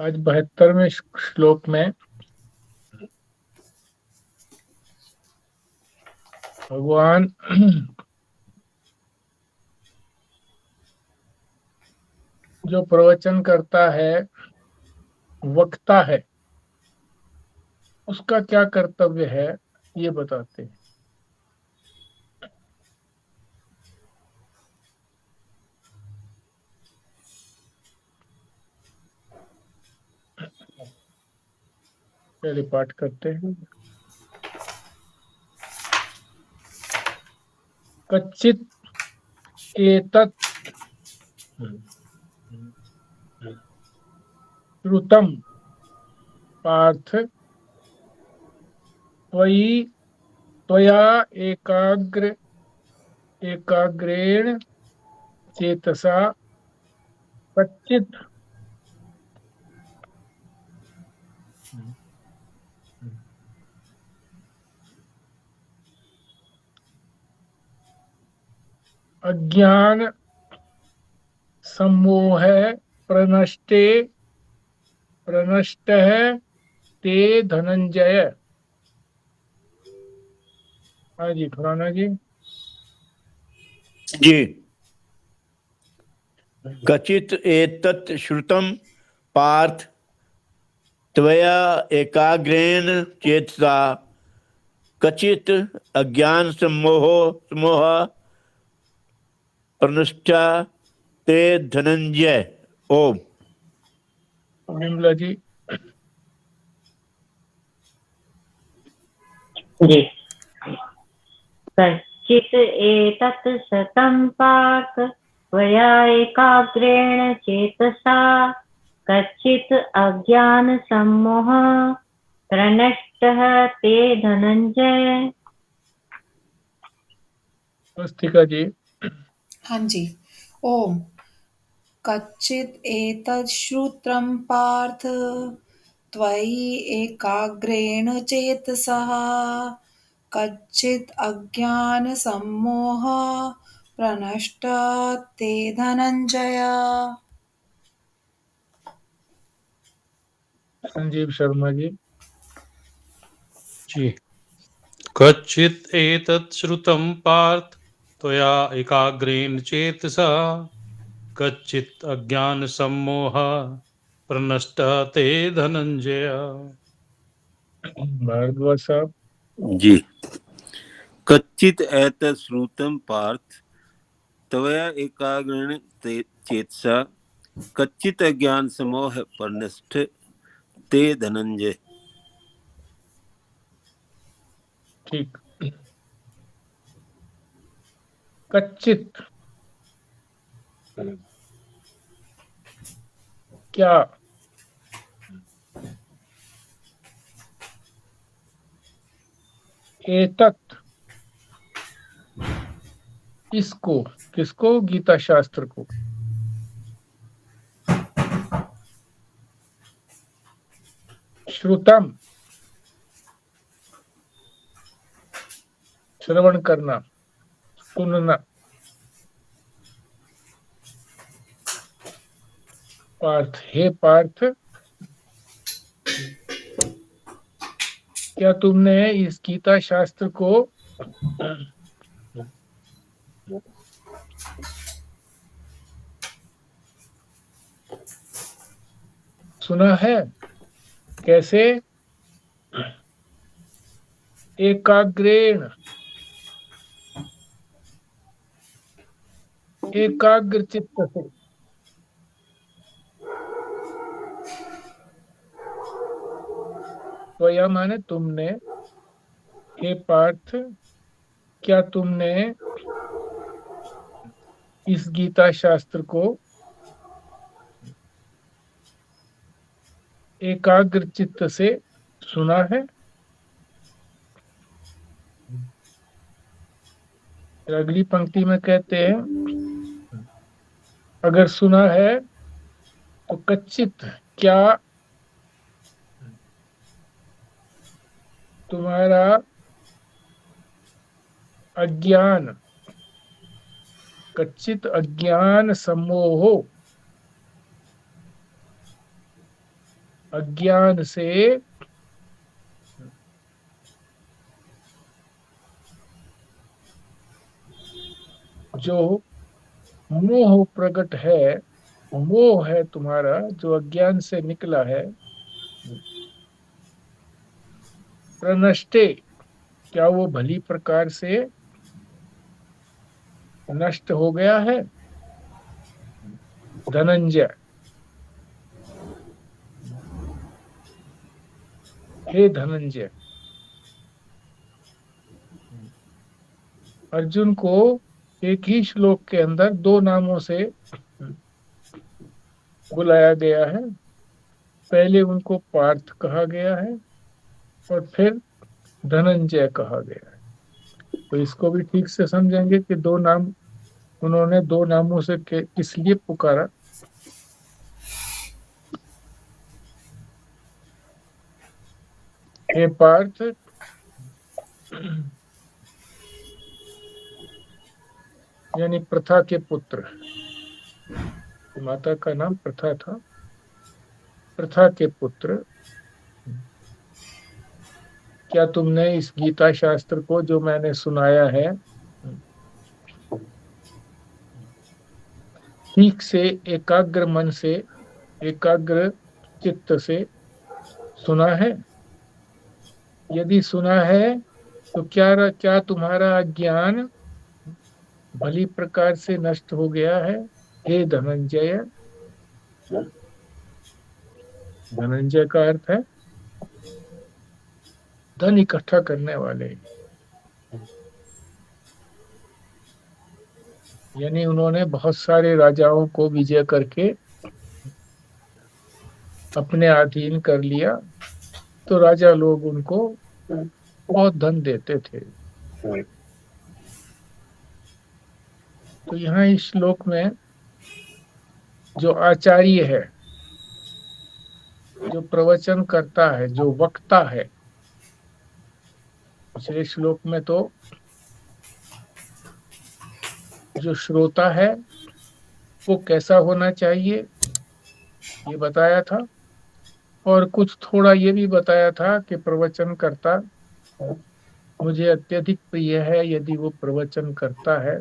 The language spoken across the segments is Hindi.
आज 72वें श्लोक में भगवान जो प्रवचन करता है, वक्ता है, उसका क्या कर्तव्य है ये बताते हैं। पहले पाठ करते हैं। कच्चित एतत् श्रुतम पार्थ त्वयि त्वया एकाग्रेण चेतसा कच्चित अज्ञान सम्मोह प्रनष्टे प्रनष्टः ते धनंजय। हाँ जी, खुराना जी। जी। कचित एतत् श्रुतं पार्थ त्वया एकाग्रेण चेतसा कचित अज्ञान सम्मोह प्रनष्टा ते धनंजय। ओम। विमला जी। जी। कच्चित् एतत् शतं पार्थ त्वया एकाग्रेण चेतसा कच्चित् अज्ञानसम्मोह प्रनष्टः ते धनंजय। स्वस्तिका जी। हाँ जी। ओम। कच्चित् एतत् श्रुतं पार्थ त्वयि एकाग्रेण चेतसः कच्चित् अज्ञानसम्मोह प्रनष्टा ते धनंजय। संजीव शर्मा जी। जी। कच्चित् एतत् श्रुतं पार्थ त्वया एकाग्रेण चेतसा कच्चित् अज्ञानसम्मोह प्रनष्टः ते धनंजय। भारद्वाज साहब। जी। कच्चित् एतत् श्रुतं पार्थ त्वया एकाग्रेण चेतसा कच्चित् अज्ञान समोह प्रनष्ट ते धनंजय। ठीक। कच्चित क्या? एतत् इसको, किसको? गीता शास्त्र को। श्रुतम श्रवण करना, सुनना। पार्थ, हे पार्थ, क्या तुमने इस गीता शास्त्र को सुना है? कैसे? एकाग्रेण, एकाग्र चित्त से। त्वया माने तुमने, हे पार्थ, क्या तुमने इस गीता शास्त्र को एकाग्र चित्त से सुना है? अगली पंक्ति में कहते हैं, अगर सुना है तो कच्चित क्या तुम्हारा अज्ञान, कच्चित अज्ञान सम्मोह अज्ञान से जो मोह प्रकट है, मोह है तुम्हारा जो अज्ञान से निकला है, प्रनष्टे, क्या वो भली प्रकार से नष्ट हो गया है? धनंजय, हे धनंजय, अर्जुन को एक ही श्लोक के अंदर दो नामों से बुलाया गया है। पहले उनको पार्थ कहा गया है और फिर धनंजय कहा गया है। तो इसको भी ठीक से समझेंगे कि दो नाम, उन्होंने दो नामों से किस लिए पुकारा। हे पार्थ, यानी प्रथा के पुत्र, माता का नाम प्रथा था, प्रथा के पुत्र, क्या तुमने इस गीता शास्त्र को जो मैंने सुनाया है ठीक से एकाग्र मन से, एकाग्र चित्त से सुना है? यदि सुना है तो क्या तुम्हारा अज्ञान भली प्रकार से नष्ट हो गया है? हे धनंजय, धनंजय का अर्थ है धन इकट्ठा करने वाले, यानी उन्होंने बहुत सारे राजाओं को विजय करके अपने अधीन कर लिया, तो राजा लोग उनको बहुत धन देते थे। तो यहाँ इस श्लोक में जो आचार्य है, जो प्रवचन करता है, जो वक्ता है, पिछले श्लोक में तो जो श्रोता है वो कैसा होना चाहिए ये बताया था, और कुछ थोड़ा ये भी बताया था कि प्रवचन करता मुझे अत्यधिक प्रिय है यदि वो प्रवचन करता है।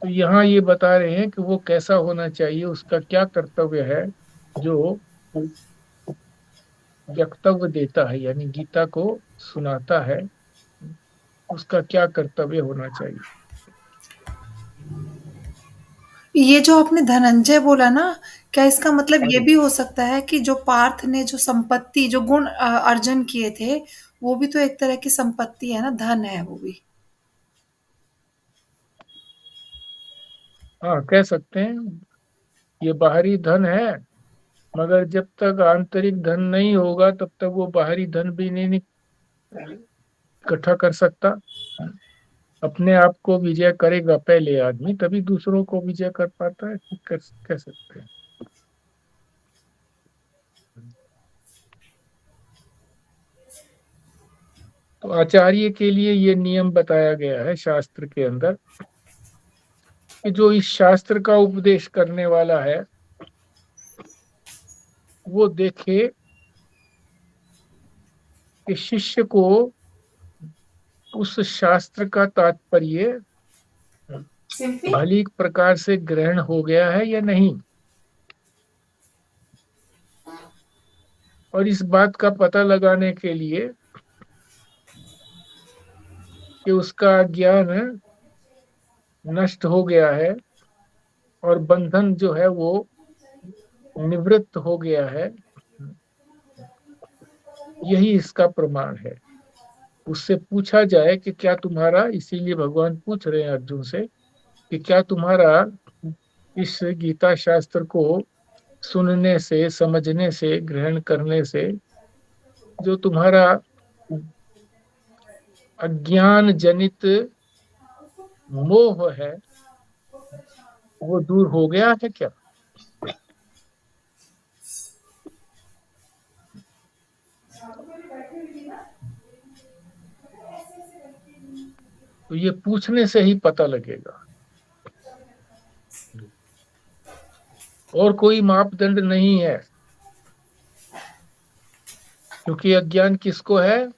तो यहाँ ये बता रहे हैं कि वो कैसा होना चाहिए, उसका क्या कर्तव्य है, जो वक्तव्य देता है यानी गीता को सुनाता है, उसका क्या कर्तव्य होना चाहिए। ये जो आपने धनंजय बोला ना, क्या इसका मतलब ये भी हो सकता है कि जो पार्थ ने जो संपत्ति, जो गुण अर्जन किए थे, वो भी तो एक तरह की संपत्ति है ना, धन है वो भी। हाँ, कह सकते हैं ये बाहरी धन है, मगर जब तक आंतरिक धन नहीं होगा तब तक वो बाहरी धन भी नहीं इकट्ठा कर सकता। अपने आप को विजय करेगा पहले आदमी, तभी दूसरों को विजय कर पाता है, कह सकते हैं। तो आचार्य के लिए ये नियम बताया गया है शास्त्र के अंदर कि जो इस शास्त्र का उपदेश करने वाला है वो देखे कि शिष्य को उस शास्त्र का तात्पर्य भली प्रकार से ग्रहण हो गया है या नहीं, और इस बात का पता लगाने के लिए कि उसका ज्ञान नष्ट हो गया है और बंधन जो है वो निवृत्त हो गया है, यही इसका प्रमाण है। उससे पूछा जाए कि क्या तुम्हारा, इसीलिए भगवान पूछ रहे हैं अर्जुन से कि क्या तुम्हारा इस गीता शास्त्र को सुनने से, समझने से, ग्रहण करने से जो तुम्हारा अज्ञान जनित मोह है वो दूर हो गया है क्या? तो ये पूछने से ही पता लगेगा, और कोई मापदंड नहीं है क्योंकि अज्ञान किसको है?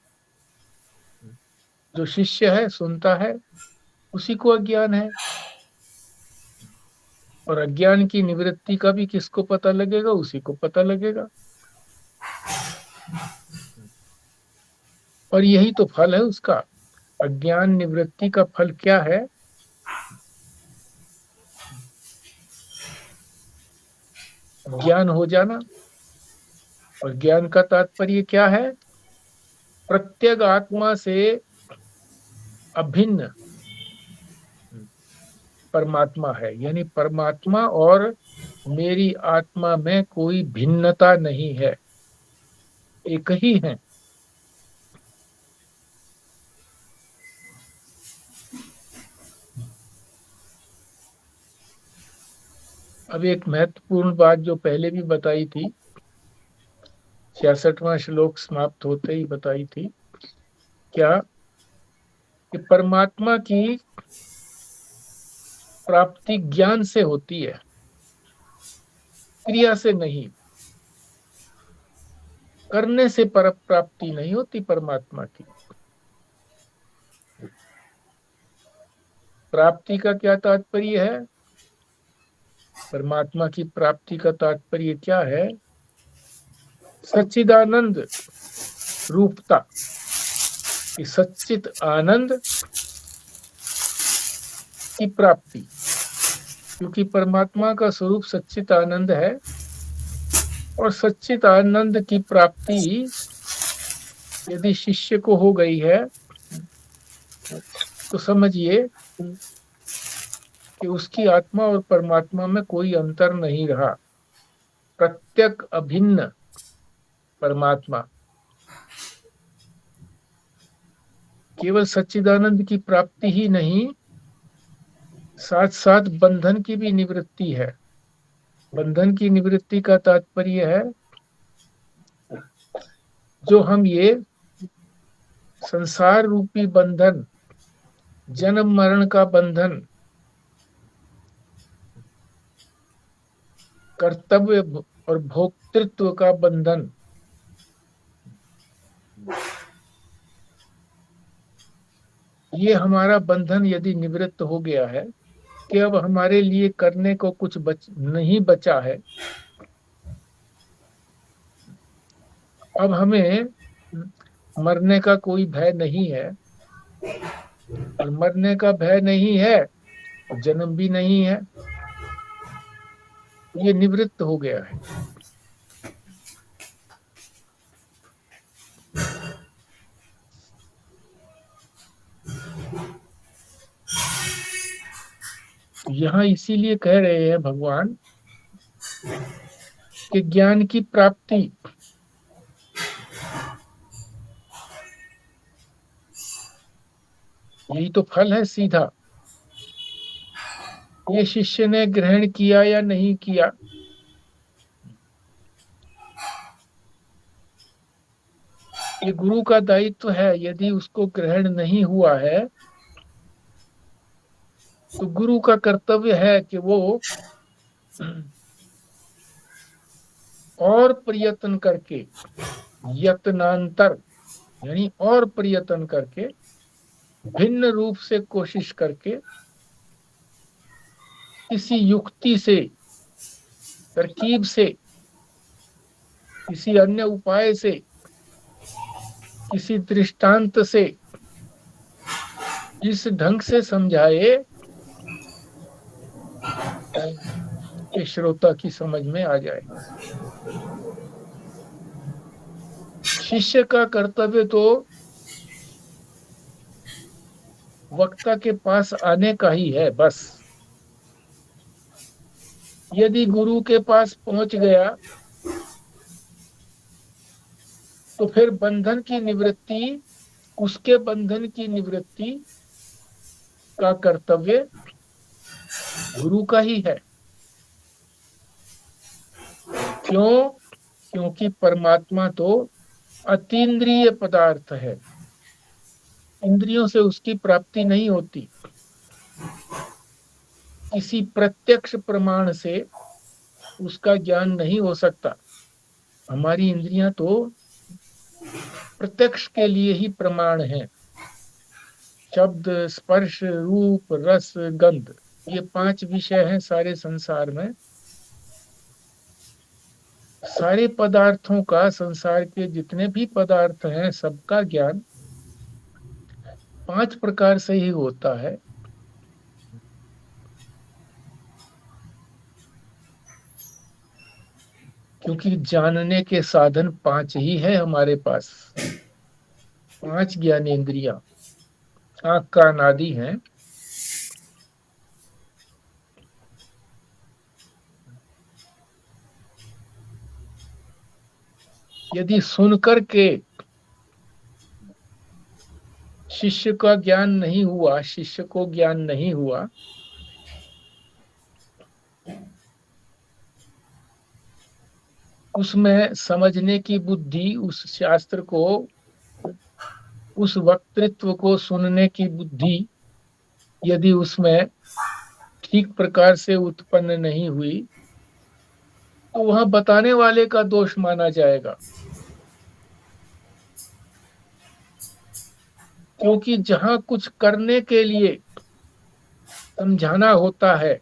जो शिष्य है, सुनता है, उसी को अज्ञान है। और अज्ञान की निवृत्ति का भी किसको पता लगेगा? उसी को पता लगेगा। और यही तो फल है उसका। अज्ञान निवृत्ति का फल क्या है? ज्ञान हो जाना। और ज्ञान का तात्पर्य क्या है? प्रत्येक आत्मा से अभिन्न परमात्मा है, यानी परमात्मा और मेरी आत्मा में कोई भिन्नता नहीं है, एक ही है। अब एक महत्वपूर्ण बात जो पहले भी बताई थी, 66वां श्लोक समाप्त होते ही बताई थी, क्या? कि परमात्मा की प्राप्ति ज्ञान से होती है, क्रिया से नहीं। करने से पर प्राप्ति नहीं होती परमात्मा की। प्राप्ति का क्या तात्पर्य है? परमात्मा की प्राप्ति का तात्पर्य क्या है? सच्चिदानंद रूपता, कि सच्चित आनंद की प्राप्ति। क्योंकि परमात्मा का स्वरूप सच्चित आनंद है, और सच्चित आनंद की प्राप्ति यदि शिष्य को हो गई है तो समझिए कि उसकी आत्मा और परमात्मा में कोई अंतर नहीं रहा। प्रत्यक अभिन्न परमात्मा। केवल सच्चिदानंद की प्राप्ति ही नहीं, साथ साथ बंधन की भी निवृत्ति है। बंधन की निवृत्ति का तात्पर्य है जो हम ये संसार रूपी बंधन, जन्म मरण का बंधन, कर्तव्य और भोक्तृत्व का बंधन, ये हमारा बंधन यदि निवृत्त हो गया है कि अब हमारे लिए करने को कुछ नहीं बचा है, अब हमें मरने का कोई भय नहीं है, और मरने का भय नहीं है, जन्म भी नहीं है, ये निवृत्त हो गया है। यहाँ इसीलिए कह रहे हैं भगवान कि ज्ञान की प्राप्ति यही तो फल है सीधा। ये शिष्य ने ग्रहण किया या नहीं किया, ये गुरु का दायित्व है। यदि उसको ग्रहण नहीं हुआ है तो गुरु का कर्तव्य है कि वो और प्रयत्न करके, यत्नांतर यानी और प्रयत्न करके, भिन्न रूप से कोशिश करके, किसी युक्ति से, तरकीब से, किसी अन्य उपाय से, किसी दृष्टांत से इस ढंग से समझाए कि श्रोता की समझ में आ जाए। शिष्य का कर्तव्य तो वक्ता के पास आने का ही है बस। यदि गुरु के पास पहुंच गया तो फिर बंधन की निवृत्ति, उसके बंधन की निवृत्ति का कर्तव्य गुरु का ही है। क्यों? क्योंकि परमात्मा तो अतीन्द्रिय पदार्थ है, इंद्रियों से उसकी प्राप्ति नहीं होती। किसी प्रत्यक्ष प्रमाण से उसका ज्ञान नहीं हो सकता। हमारी इंद्रियां तो प्रत्यक्ष के लिए ही प्रमाण है। शब्द, स्पर्श, रूप, रस, गंध, ये 5 विषय हैं सारे संसार में। सारे पदार्थों का, संसार के जितने भी पदार्थ हैं, सबका ज्ञान 5 प्रकार से ही होता है। क्योंकि जानने के साधन 5 ही है हमारे पास। 5 ज्ञानेंद्रियां, आंख, कान आदि हैं। यदि सुन करके शिष्य का ज्ञान नहीं हुआ, शिष्य को ज्ञान नहीं हुआ, उसमें समझने की बुद्धि, उस शास्त्र को, उस वक्तृत्व को सुनने की बुद्धि यदि उसमें ठीक प्रकार से उत्पन्न नहीं हुई, तो वहां बताने वाले का दोष माना जाएगा। क्योंकि जहां कुछ करने के लिए समझाना होता है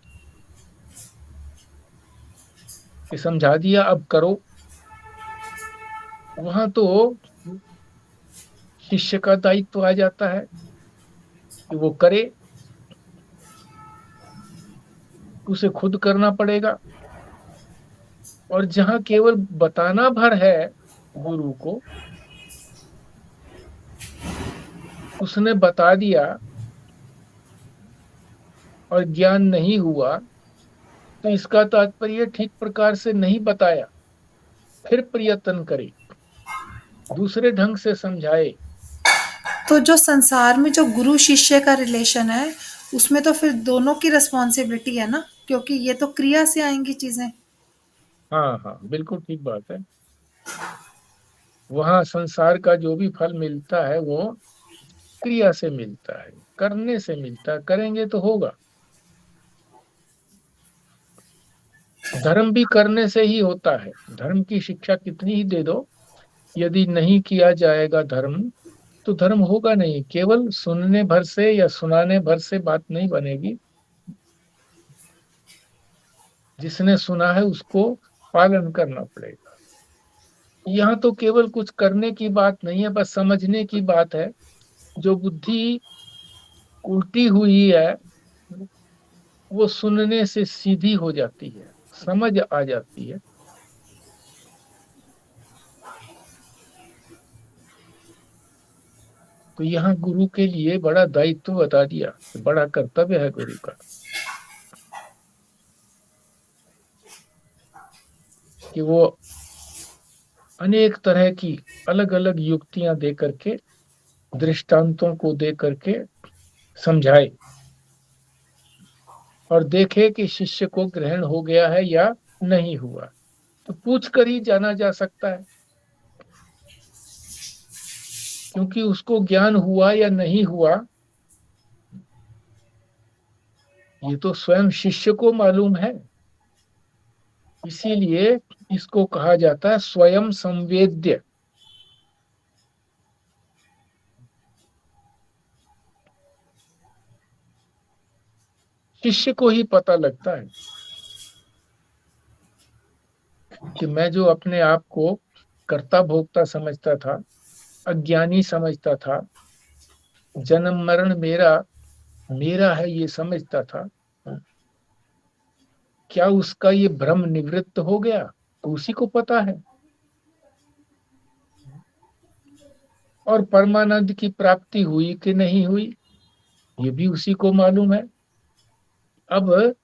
कि समझा दिया अब करो, वहां तो शिष्य का दायित्व आ जाता है कि वो करे, उसे खुद करना पड़ेगा। और जहां केवल बताना भर है गुरु को, उसने बता दिया और ज्ञान नहीं हुआ, तो इसका तात्पर्य ठीक प्रकार से नहीं बताया, फिर प्रयत्न करे, दूसरे ढंग से समझाए। तो जो संसार में जो गुरु शिष्य का रिलेशन है, उसमें तो फिर दोनों की रिस्पॉन्सिबिलिटी है ना, क्योंकि ये तो क्रिया से आएंगी चीजें। हाँ हाँ, बिल्कुल ठीक बात है। वहां संसार का जो भी फल मिलता है वो क्रिया से मिलता है, करने से मिलता है, करेंगे तो होगा। धर्म भी करने से ही होता है। धर्म की शिक्षा कितनी ही दे दो, यदि नहीं किया जाएगा धर्म, तो धर्म होगा नहीं। केवल सुनने भर से या सुनाने भर से बात नहीं बनेगी। जिसने सुना है उसको पालन करना पड़ेगा। यहाँ तो केवल कुछ करने की बात नहीं है, बस समझने की बात है। जो बुद्धि उल्टी हुई है वो सुनने से सीधी हो जाती है, समझ आ जाती है। तो यहाँ गुरु के लिए बड़ा दायित्व बता दिया, बड़ा कर्तव्य है गुरु का, कि वो अनेक तरह की अलग अलग युक्तियां दे करके, दृष्टांतों को दे करके समझाए और देखे कि शिष्य को ग्रहण हो गया है या नहीं हुआ। तो पूछ कर ही जाना जा सकता है, क्योंकि उसको ज्ञान हुआ या नहीं हुआ ये तो स्वयं शिष्य को मालूम है। इसीलिए इसको कहा जाता है स्वयं संवेद्य। शिष्य को ही पता लगता है कि मैं जो अपने आप को कर्ता भोक्ता समझता था, अज्ञानी समझता था, जन्म मरण मेरा मेरा है ये समझता था, क्या उसका ये भ्रम निवृत्त हो गया? तो उसी को पता है। और परमानंद की प्राप्ति हुई कि नहीं हुई ये भी उसी को मालूम है। अब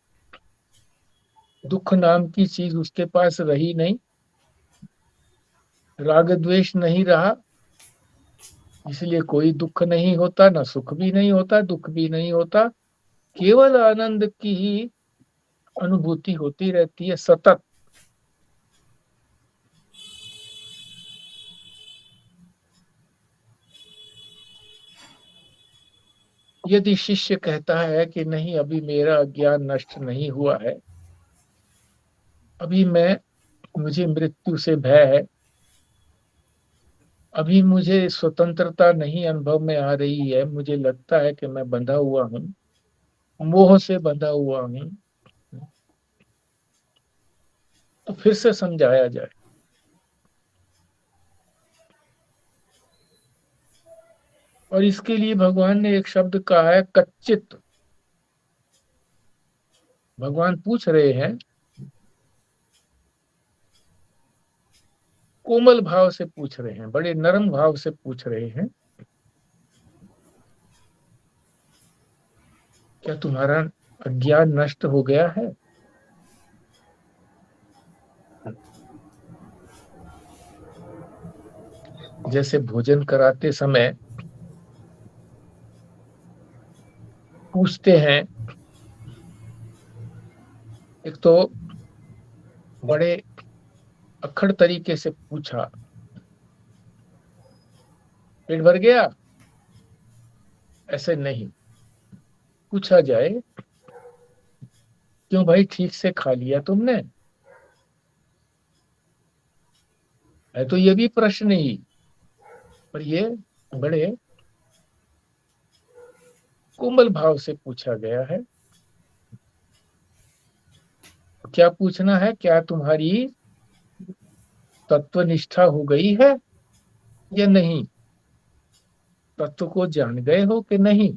दुख नाम की चीज उसके पास रही नहीं, राग द्वेष नहीं रहा, इसलिए कोई दुख नहीं होता, ना सुख भी नहीं होता, दुख भी नहीं होता, केवल आनंद की ही अनुभूति होती रहती है सतत। यदि शिष्य कहता है कि नहीं अभी मेरा ज्ञान नष्ट नहीं हुआ है, अभी मुझे मृत्यु से भय है, अभी मुझे स्वतंत्रता नहीं अनुभव में आ रही है, मुझे लगता है कि मैं बंधा हुआ हूँ, मोह से बंधा हुआ हूँ, तो फिर से समझाया जाए। और इसके लिए भगवान ने एक शब्द कहा है, कच्चित। भगवान पूछ रहे हैं, कोमल भाव से पूछ रहे हैं, बड़े नरम भाव से पूछ रहे हैं, क्या तुम्हारा अज्ञान नष्ट हो गया है? जैसे भोजन कराते समय पूछते हैं, एक तो बड़े अक्खड़ तरीके से पूछा, पेट भर गया? ऐसे नहीं पूछा जाए, क्यों भाई, ठीक से खा लिया तुमने? है तो ये भी प्रश्न ही, पर ये बड़े कोमल भाव से पूछा गया है। क्या पूछना है? क्या तुम्हारी तत्वनिष्ठा हो गई है या नहीं? तत्व को जान गए हो कि नहीं?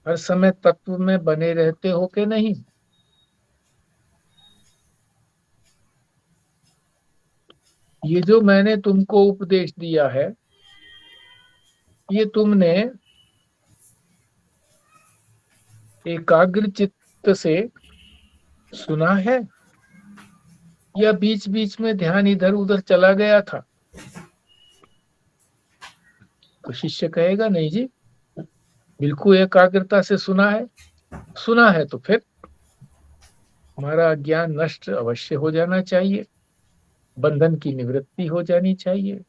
हर समय तत्व में बने रहते हो कि नहीं? ये जो मैंने तुमको उपदेश दिया है, ये तुमने एकाग्र चित्त से सुना है या बीच बीच में ध्यान इधर उधर चला गया था? तो शिष्य कहेगा, नहीं जी, बिल्कुल एकाग्रता से सुना है। सुना है तो फिर हमारा अज्ञान नष्ट अवश्य हो जाना चाहिए, बंधन की निवृत्ति हो जानी चाहिए।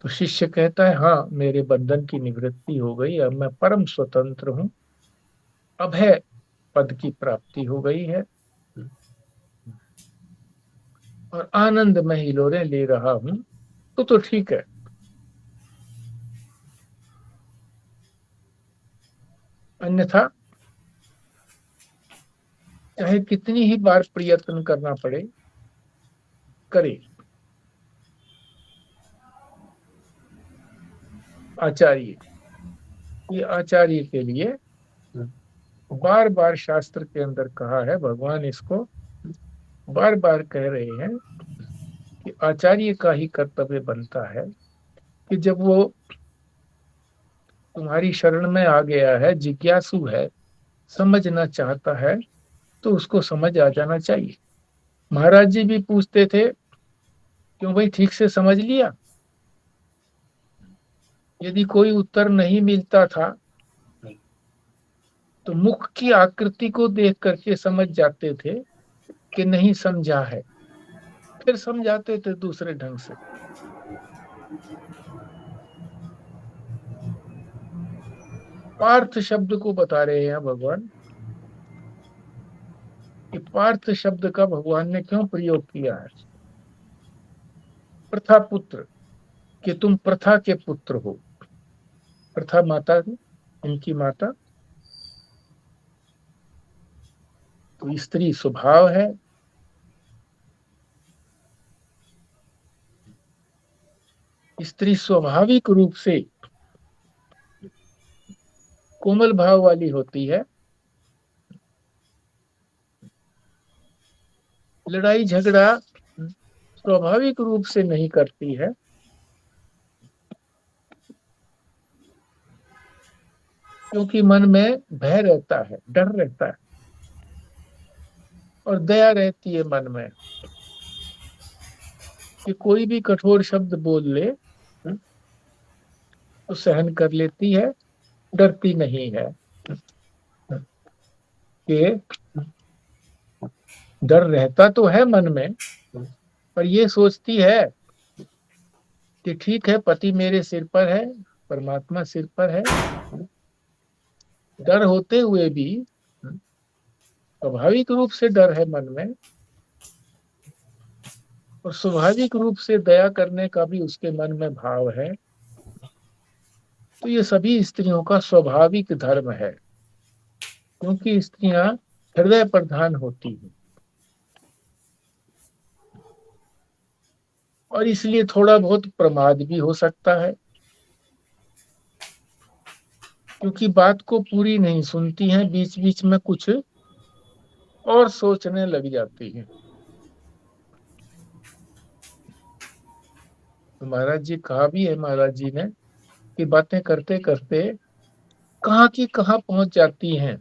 तो शिष्य कहता है, हाँ, मेरे बंधन की निवृत्ति हो गई, अब मैं परम स्वतंत्र हूं, अभय पद की प्राप्ति हो गई है और आनंद में हिलोरे ले रहा हूं, तो ठीक है। अन्यथा चाहे कितनी ही बार प्रयत्न करना पड़े, करे। आचार्य, ये आचार्य के लिए बार बार शास्त्र के अंदर कहा है, भगवान इसको बार बार कह रहे हैं कि आचार्य का ही कर्तव्य बनता है कि जब वो तुम्हारी शरण में आ गया है, जिज्ञासु है, समझना चाहता है, तो उसको समझ आ जाना चाहिए। महाराज जी भी पूछते थे, क्यों भाई, ठीक से समझ लिया? यदि कोई उत्तर नहीं मिलता था तो मुख की आकृति को देख करके समझ जाते थे कि नहीं समझा है, फिर समझाते थे दूसरे ढंग से। पार्थ शब्द को बता रहे हैं भगवान कि पार्थ शब्द का भगवान ने क्यों प्रयोग किया है। प्रथा पुत्र, कि तुम प्रथा के पुत्र हो। प्रथा माता थी, इनकी माता, तो स्त्री स्वभाव है, स्त्री स्वाभाविक रूप से कोमल भाव वाली होती है, लड़ाई झगड़ा स्वाभाविक रूप से नहीं करती है, क्योंकि मन में भय रहता है, डर रहता है और दया रहती है मन में कि कोई भी कठोर शब्द बोल ले तो सहन कर लेती है, डरती नहीं है। कि डर रहता तो है मन में, पर ये सोचती है कि ठीक है, पति मेरे सिर पर है, परमात्मा सिर पर है। डर होते हुए भी स्वाभाविक रूप से डर है मन में, और स्वाभाविक रूप से दया करने का भी उसके मन में भाव है। तो ये सभी स्त्रियों का स्वाभाविक धर्म है, क्योंकि स्त्रियां हृदय प्रधान होती हैं और इसलिए थोड़ा बहुत प्रमाद भी हो सकता है, क्योंकि बात को पूरी नहीं सुनती हैं, बीच बीच में कुछ और सोचने लग जाती हैं। तो महाराज जी कहा भी है, महाराज जी ने, कि बातें करते करते कहाँ की कहाँ पहुंच जाती हैं,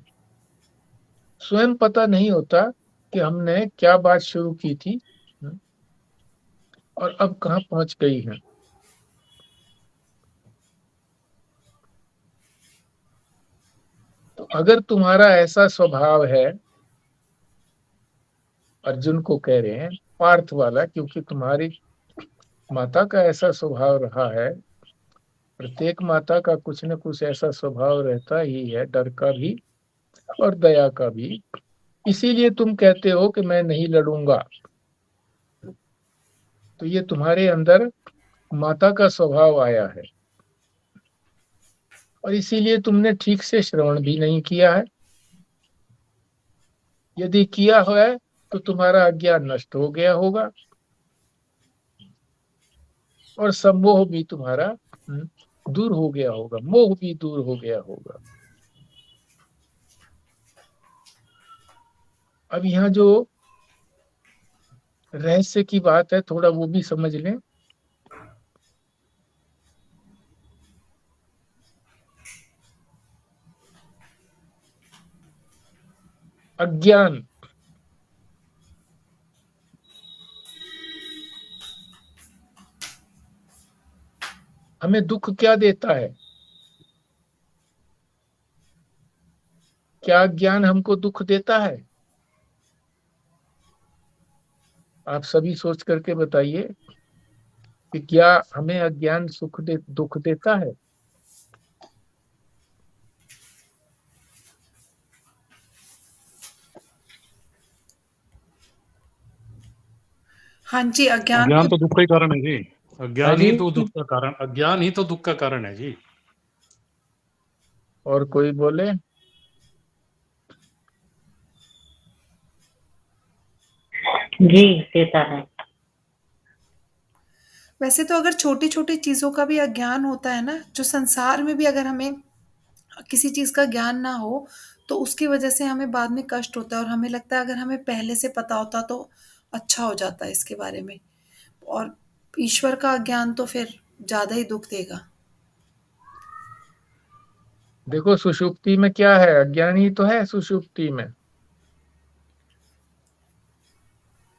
स्वयं पता नहीं होता कि हमने क्या बात शुरू की थी और अब कहाँ पहुंच गई है। तो अगर तुम्हारा ऐसा स्वभाव है, अर्जुन को कह रहे हैं, पार्थ वाला, क्योंकि तुम्हारी माता का ऐसा स्वभाव रहा है, प्रत्येक माता का कुछ न कुछ ऐसा स्वभाव रहता ही है, डर का भी और दया का भी। इसीलिए तुम कहते हो कि मैं नहीं लड़ूंगा। तो ये तुम्हारे अंदर माता का स्वभाव आया है और इसीलिए तुमने ठीक से श्रवण भी नहीं किया है। यदि किया है तो तुम्हारा अज्ञान नष्ट हो गया होगा और सम्मोह भी तुम्हारा दूर हो गया होगा, मोह भी दूर हो गया होगा। अब यहाँ जो रहस्य की बात है, थोड़ा वो भी समझ लें। अज्ञान हमें दुख क्या देता है? क्या ज्ञान हमको दुख देता है? आप सभी सोच करके बताइए कि क्या हमें अज्ञान दुख देता है? हाँ जी, अज्ञान अज्ञान तो दुख का ही कारण है जी। हाँ अज्ञान जी। ही तो दुख का कारण, अज्ञान ही तो दुख का कारण है जी। और कोई बोले? जी देता है। वैसे तो अगर छोटी छोटी चीजों का भी अज्ञान होता है ना, जो संसार में भी अगर हमें किसी चीज का ज्ञान ना हो तो उसकी वजह से हमें बाद में कष्ट होता है और हमें लगता है अगर हमें पहले से पता होता तो अच्छा हो जाता है इसके बारे में। और ईश्वर का अज्ञान तो फिर ज्यादा ही दुख देगा। देखो सुषुप्ति में क्या है, अज्ञान ही तो है सुषुप्ति में।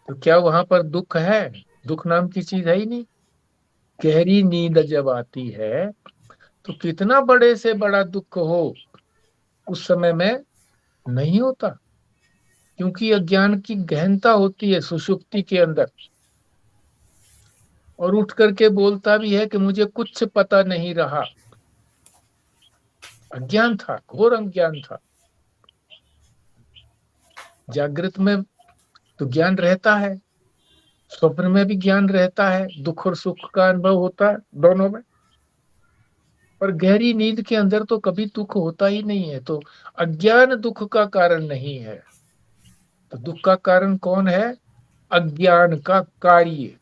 तो क्या वहां पर दुख है? दुख नाम की चीज है ही नहीं। गहरी नींद जब आती है तो कितना बड़े से बड़ा दुख हो उस समय में नहीं होता, क्योंकि अज्ञान की गहनता होती है सुषुप्ति के अंदर। और उठ करके बोलता भी है कि मुझे कुछ पता नहीं रहा। अज्ञान था, घोर अज्ञान था। जागृत में तो ज्ञान रहता है, स्वप्न में भी ज्ञान रहता है, दुख और सुख का अनुभव होता है दोनों में। पर गहरी नींद के अंदर तो कभी दुख होता ही नहीं है। तो अज्ञान दुख का कारण नहीं है। तो दुख का कारण कौन है? अज्ञान का कार्य।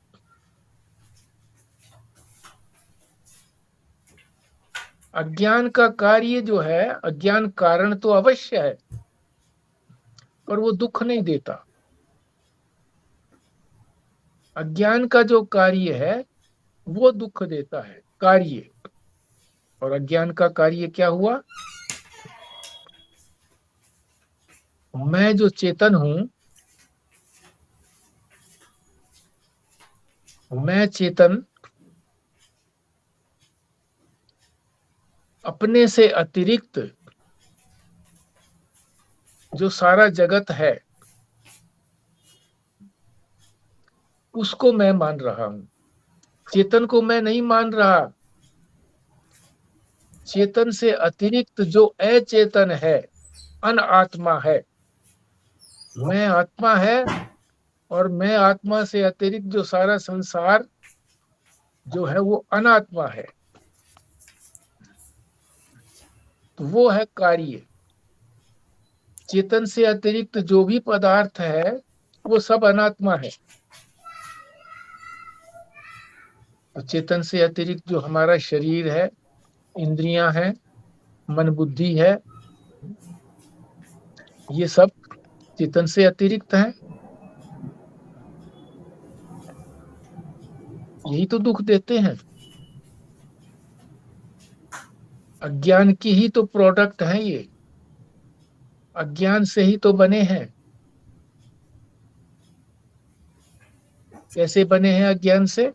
अज्ञान का कार्य जो है, अज्ञान कारण तो अवश्य है पर वो दुख नहीं देता। अज्ञान का जो कार्य है वो दुख देता है, कार्य। और अज्ञान का कार्य क्या हुआ? मैं जो चेतन हूं, मैं चेतन अपने से अतिरिक्त जो सारा जगत है उसको मैं मान रहा हूं। चेतन को मैं नहीं मान रहा। चेतन से अतिरिक्त जो अचेतन है, अनात्मा है। मैं आत्मा है और मैं आत्मा से अतिरिक्त जो सारा संसार जो है वो अनात्मा है, तो वो है कार्य। चेतन से अतिरिक्त जो भी पदार्थ है वो सब अनात्मा है। तो चेतन से अतिरिक्त जो हमारा शरीर है, इंद्रियां हैं, मन बुद्धि है, ये सब चेतन से अतिरिक्त है। यही तो दुख देते हैं। अज्ञान की ही तो प्रोडक्ट है ये, अज्ञान से ही तो बने हैं। कैसे बने हैं अज्ञान से?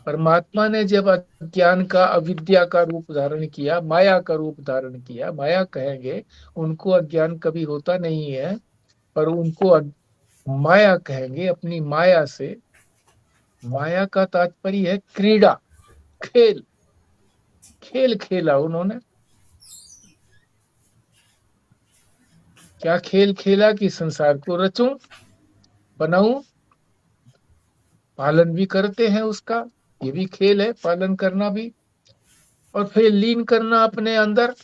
परमात्मा ने जब अज्ञान का, अविद्या का रूप धारण किया, माया का रूप धारण किया, माया कहेंगे, उनको अज्ञान कभी होता नहीं है, पर उनको माया कहेंगे। अपनी माया से, माया का तात्पर्य है क्रीड़ा, खेल। खेल खेला उन्होंने। क्या खेल खेला कि संसार को रचूं, बनाऊं, पालन भी करते हैं उसका, ये भी खेल है, पालन करना भी, और फिर लीन करना अपने अंदर,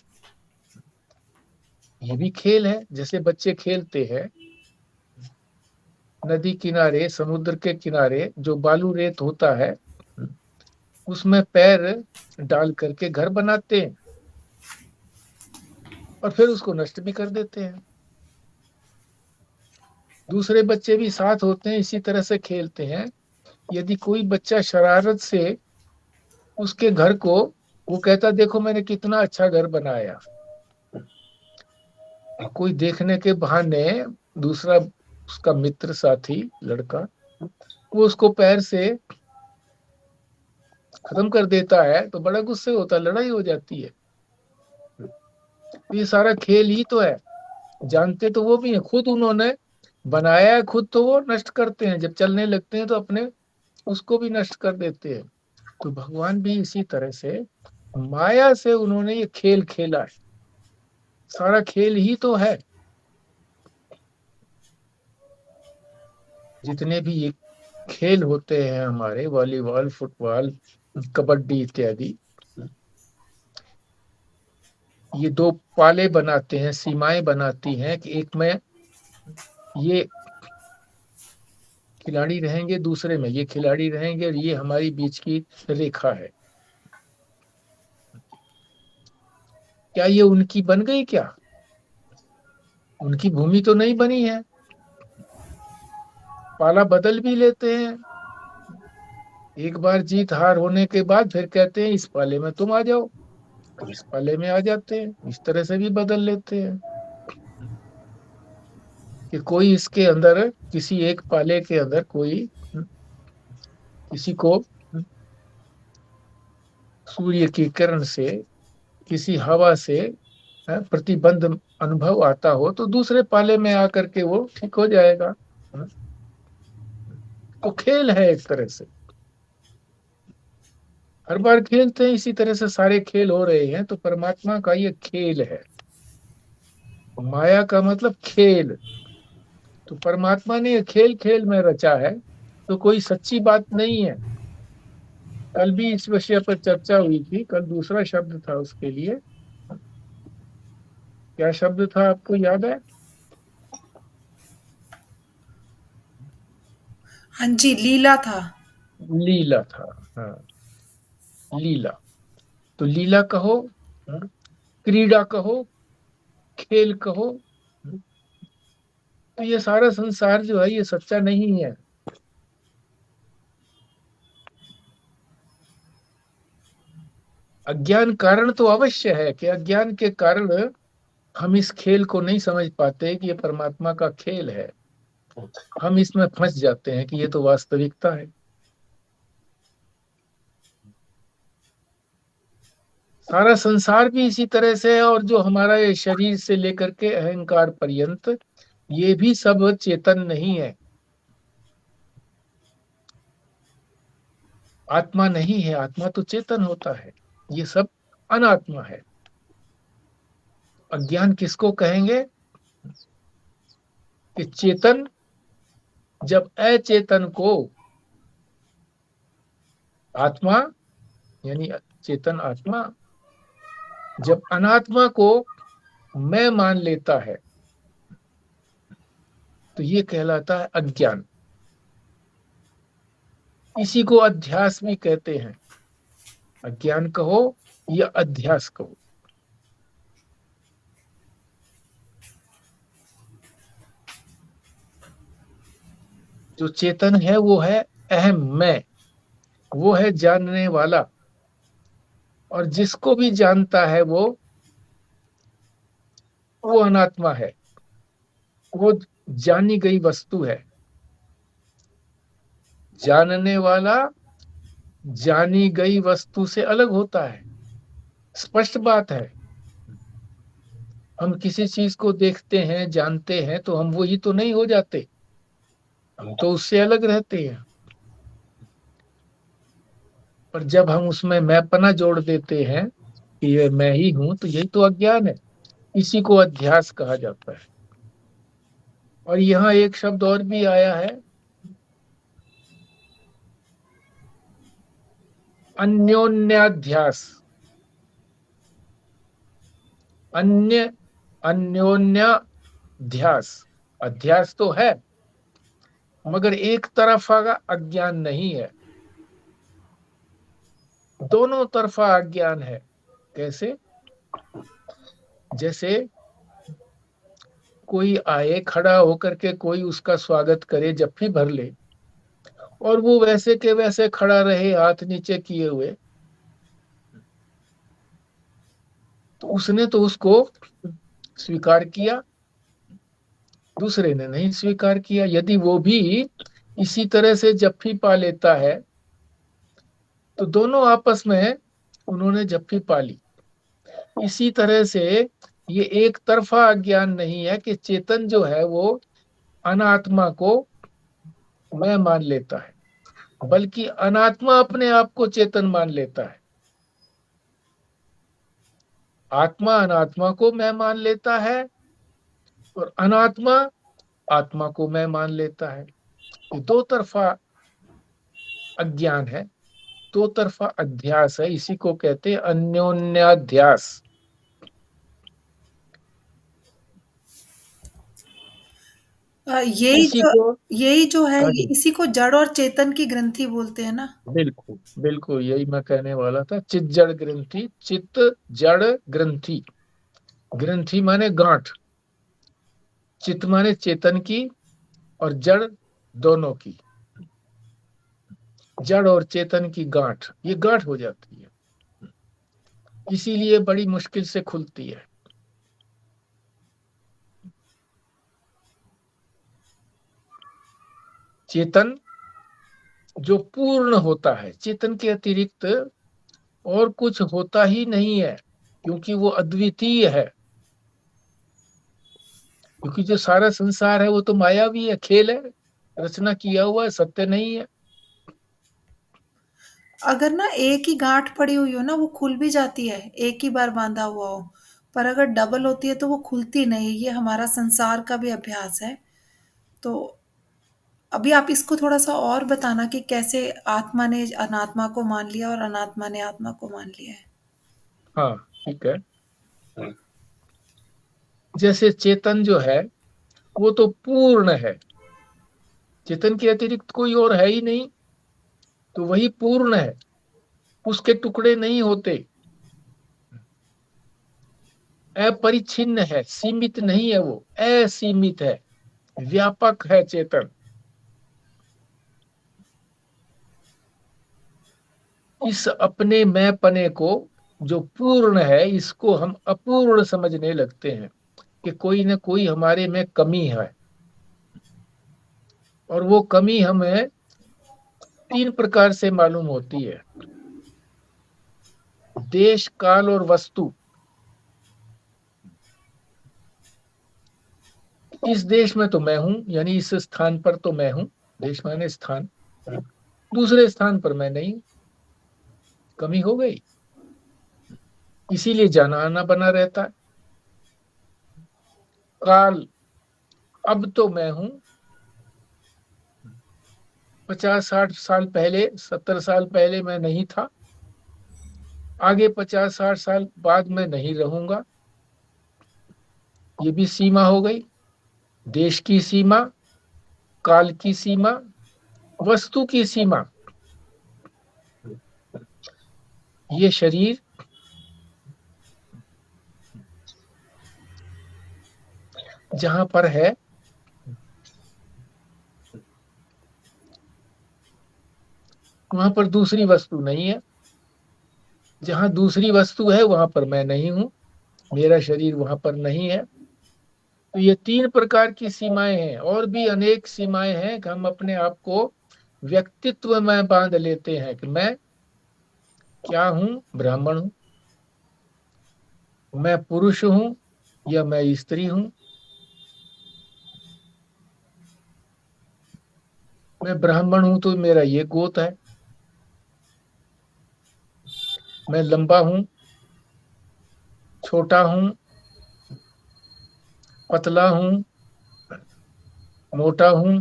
ये भी खेल है। जैसे बच्चे खेलते हैं नदी किनारे, समुद्र के किनारे, जो बालू रेत होता है उसमें पैर डाल करके घर बनाते हैं और फिर उसको नष्ट भी कर देते हैं। दूसरे बच्चे भी साथ होते हैं, इसी तरह से खेलते हैं। यदि कोई बच्चा शरारत से उसके घर को, वो कहता देखो मैंने कितना अच्छा घर बनाया, कोई देखने के बहाने दूसरा उसका मित्र, साथी, लड़का, वो उसको पैर से खत्म कर देता है, तो बड़ा गुस्से होता है, लड़ाई हो जाती है। ये सारा खेल ही तो है। जानते तो वो भी है, खुद उन्होंने बनाया है, खुद तो वो नष्ट करते हैं। जब चलने लगते हैं तो अपने उसको भी नष्ट कर देते हैं। तो भगवान भी इसी तरह से माया से उन्होंने ये खेल खेला है। सारा खेल ही तो है। जितने भी ये खेल होते हैं हमारे, वॉलीबॉल, फुटबॉल, कबड्डी इत्यादि, ये दो पाले बनाते हैं, सीमाएं बनाती हैं कि एक में ये खिलाड़ी रहेंगे, दूसरे में ये खिलाड़ी रहेंगे, और ये हमारी बीच की रेखा है। क्या ये उनकी बन गई? क्या उनकी भूमि तो नहीं बनी है। पाला बदल भी लेते हैं, एक बार जीत हार होने के बाद फिर कहते हैं इस पाले में तुम आ जाओ, इस पाले में आ जाते हैं। इस तरह से भी बदल लेते हैं कि कोई इसके अंदर, किसी एक पाले के अंदर कोई किसी को सूर्य की किरण से, किसी हवा से प्रतिबंध अनुभव आता हो, तो दूसरे पाले में आकर के वो ठीक हो जाएगा। तो खेल है एक तरह से, हर बार खेलते हैं। इसी तरह से सारे खेल हो रहे हैं। तो परमात्मा का ये खेल है। माया का मतलब खेल। तो परमात्मा ने ये खेल खेल में रचा है, तो कोई सच्ची बात नहीं है। कल भी इस विषय पर चर्चा हुई थी। कल दूसरा शब्द था उसके लिए। क्या शब्द था, आपको याद है? हाँ जी, लीला था। लीला था। हाँ, लीला। तो लीला कहो, क्रीड़ा कहो, खेल कहो, तो ये सारा संसार जो है ये सच्चा नहीं है। अज्ञान कारण तो अवश्य है कि अज्ञान के कारण हम इस खेल को नहीं समझ पाते कि ये परमात्मा का खेल है। हम इसमें फंस जाते हैं कि ये तो वास्तविकता है। सारा संसार भी इसी तरह से है, और जो हमारा ये शरीर से लेकर के अहंकार पर्यंत, ये भी सब चेतन नहीं है। आत्मा नहीं है। आत्मा तो चेतन होता है, ये सब अनात्मा है। अज्ञान किसको कहेंगे? कि चेतन जब अचेतन को आत्मा, यानी चेतन आत्मा जब अनात्मा को मैं मान लेता है तो ये कहलाता है अज्ञान। इसी को अध्यास भी कहते हैं। अज्ञान कहो या अध्यास कहो। जो चेतन है वो है अहम मैं, वो है जानने वाला, और जिसको भी जानता है वो अनात्मा है, वो जानी गई वस्तु है। जानने वाला जानी गई वस्तु से अलग होता है, स्पष्ट बात है। हम किसी चीज को देखते हैं, जानते हैं, तो हम वही तो नहीं हो जाते, हम तो उससे अलग रहते हैं। पर जब हम उसमें मैंपना जोड़ देते हैं कि ये मैं ही हूं, तो यही तो अज्ञान है। इसी को अध्यास कहा जाता है। और यहाँ एक शब्द और भी आया है, अन्योन्याध्यास। अन्योन्याध्यास, अध्यास तो है मगर एक तरफा का अज्ञान नहीं है, दोनों तरफा अज्ञान है। कैसे? जैसे कोई आए, खड़ा होकर के कोई उसका स्वागत करे, जप्फी भर ले, और वो वैसे के वैसे खड़ा रहे हाथ नीचे किए हुए, तो उसने तो उसको स्वीकार किया, दूसरे ने नहीं स्वीकार किया। यदि वो भी इसी तरह से जप्फी पा लेता है तो दोनों आपस में उन्होंने जप्फी पा ली। इसी तरह से ये एक तरफा अज्ञान नहीं है कि चेतन जो है वो अनात्मा को मैं मान लेता है, बल्कि अनात्मा अपने आप को चेतन मान लेता है। आत्मा अनात्मा को मैं मान लेता है और अनात्मा आत्मा को मैं मान लेता है। ये दो तरफा अज्ञान है, दो तरफा अध्यास है। इसी को कहते हैं अन्योन्याध्यास। इसी को यही जो है, हाँ जी, इसी को जड़ और चेतन की ग्रंथि बोलते हैं ना। बिल्कुल बिल्कुल यही मैं कहने वाला था। चित जड़ ग्रंथि, चित्त जड़ ग्रंथि। ग्रंथि माने गांठ, चित्त माने चेतन की, और जड़ दोनों की। जड़ और चेतन की गांठ, ये गांठ हो जाती है, इसीलिए बड़ी मुश्किल से खुलती है। चेतन जो पूर्ण होता है, चेतन के अतिरिक्त और कुछ होता ही नहीं है, क्योंकि वो अद्वितीय है। क्योंकि जो सारा संसार है वो तो मायावी है, खेल है, रचना किया हुआ है, सत्य नहीं है। अगर ना एक ही गांठ पड़ी हुई हो ना, वो खुल भी जाती है, एक ही बार बांधा हुआ हो। पर अगर डबल होती है तो वो खुलती नहीं। ये हमारा संसार का भी अभ्यास है। तो अभी आप इसको थोड़ा सा और बताना कि कैसे आत्मा ने अनात्मा को मान लिया और अनात्मा ने आत्मा को मान लिया है। हाँ ठीक है। जैसे चेतन जो है वो तो पूर्ण है, चेतन के अतिरिक्त कोई और है ही नहीं, तो वही पूर्ण है, उसके टुकड़े नहीं होते। अपरिच्छिन्न है, सीमित नहीं है, वो असीमित है, व्यापक है चेतन। इस अपने मैं पने को, जो पूर्ण है, इसको हम अपूर्ण समझने लगते हैं कि कोई न कोई हमारे में कमी है। और वो कमी हमें तीन प्रकार से मालूम होती है: देश, काल और वस्तु। इस देश में तो मैं हूं, यानी इस स्थान पर तो मैं हूं, देश माने स्थान। दूसरे स्थान पर मैं नहीं, कमी हो गई, इसीलिए जाना आना बना रहता है। काल, अब तो मैं हूं, 50-60 साल पहले, 70 साल पहले मैं नहीं था, आगे 50-60 साल बाद मैं नहीं रहूंगा। ये भी सीमा हो गई, देश की सीमा, काल की सीमा, वस्तु की सीमा। ये शरीर जहां पर है, वहां पर दूसरी वस्तु नहीं है। जहां दूसरी वस्तु है वहां पर मैं नहीं हूं, मेरा शरीर वहां पर नहीं है। तो ये 3 प्रकार की सीमाएं हैं, और भी अनेक सीमाएं हैं कि हम अपने आप को व्यक्तित्व में बांध लेते हैं कि मैं क्या हूं, ब्राह्मण हूं, मैं पुरुष हूं या मैं स्त्री हूं, मैं ब्राह्मण हूं तो मेरा ये गोत है, मैं लंबा हूं, छोटा हूं, पतला हूं, मोटा हूं।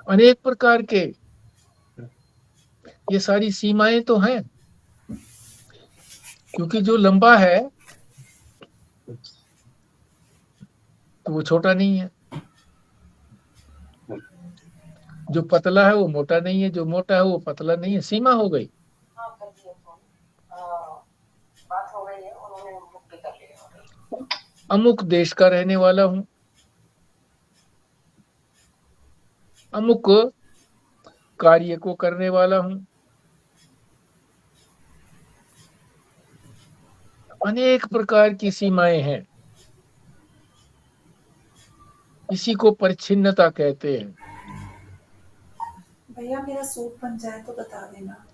अनेक प्रकार के ये सारी सीमाएं तो हैं, क्योंकि जो लंबा है तो वो छोटा नहीं है, जो पतला है वो मोटा नहीं है, जो मोटा है वो पतला नहीं है। सीमा हो गई। अमुक देश का रहने वाला हूं, अमुक कार्य को करने वाला हूं। अनेक प्रकार की सीमाएं हैं, इसी को परिच्छिन्नता कहते हैं। भैया मेरा सूट बन जाए तो बता देना।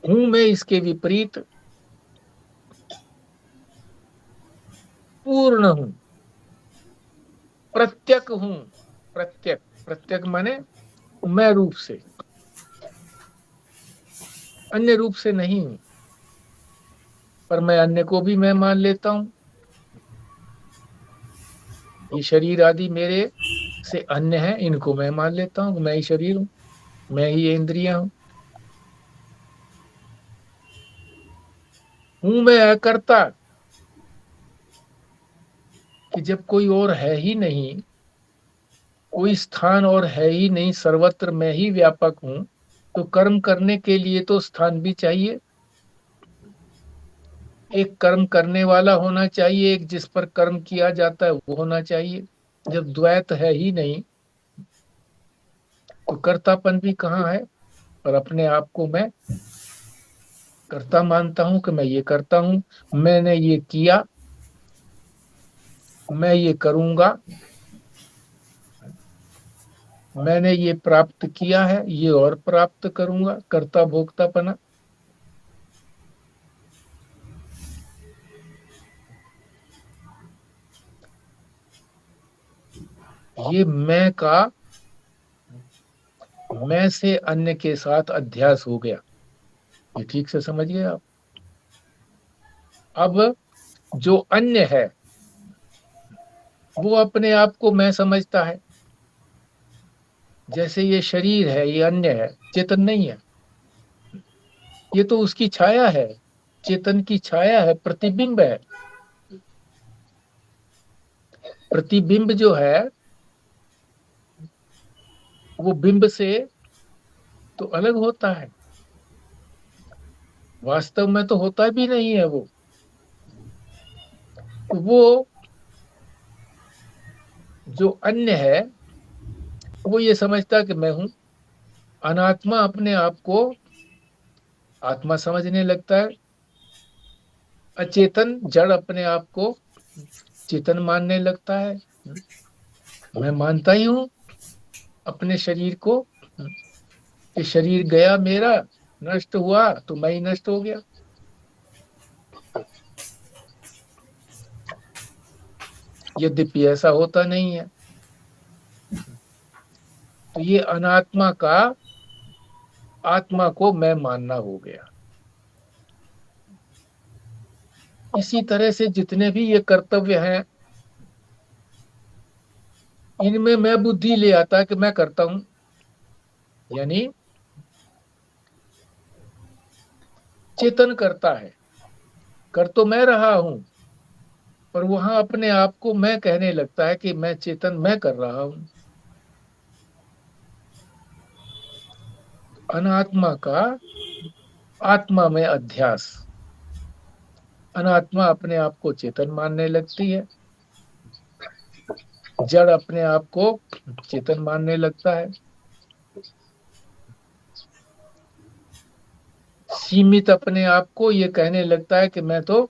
हूं मैं इसके विपरीत पूर्ण हूं, प्रत्यक हूं। प्रत्यक, प्रत्यक माने मैं रूप से, अन्य रूप से नहीं हूं, पर मैं अन्य को भी मैं मान लेता हूं। ये शरीर आदि मेरे से अन्य है, इनको मैं मान लेता हूं, मैं ही शरीर हूं, मैं ही इंद्रियां हूं। हूं मैं अकर्ता, कि जब कोई और है ही नहीं, कोई स्थान और है ही नहीं, सर्वत्र मैं ही व्यापक हूं, तो कर्म करने के लिए तो स्थान भी चाहिए। एक कर्म करने वाला होना चाहिए, एक जिस पर कर्म किया जाता है वो होना चाहिए। जब द्वैत है ही नहीं तो कर्तापन भी कहाँ है। पर अपने आप को मैं कर्ता मानता हूं कि मैं ये करता हूं, मैंने ये किया, मैं ये करूंगा, मैंने ये प्राप्त किया है, ये और प्राप्त करूंगा। कर्ता भोक्तापना। ये मैं का, मैं से अन्य के साथ अध्यास हो गया। ये ठीक से समझ गए आप। अब जो अन्य है वो अपने आप को मैं समझता है। जैसे ये शरीर है, ये अन्य है, चेतन नहीं है। ये तो उसकी छाया है, चेतन की छाया है, प्रतिबिंब है। प्रतिबिंब जो है वो बिंब से तो अलग होता है, वास्तव में तो होता भी नहीं है वो। तो वो जो अन्य है वो ये समझता कि मैं हूं। अनात्मा अपने आप को आत्मा समझने लगता है। अचेतन जड़ अपने आप को चेतन मानने लगता है। मैं मानता ही हूं अपने शरीर को कि शरीर गया मेरा, नष्ट हुआ तो मैं ही नष्ट हो गया। यद्यपि ऐसा होता नहीं है। तो ये अनात्मा का आत्मा को मैं मानना हो गया। इसी तरह से जितने भी ये कर्तव्य हैं, इनमें मैं बुद्धि ले आता कि मैं करता हूं, यानी चेतन करता है, कर तो मैं रहा हूं, पर वहां अपने आप को मैं कहने लगता है कि मैं चेतन, मैं कर रहा हूं। अनात्मा का आत्मा में अध्यास, अनात्मा अपने आप को चेतन मानने लगती है, जड़ अपने आप को चेतन मानने लगता है, सीमित अपने आप को ये कहने लगता है कि मैं तो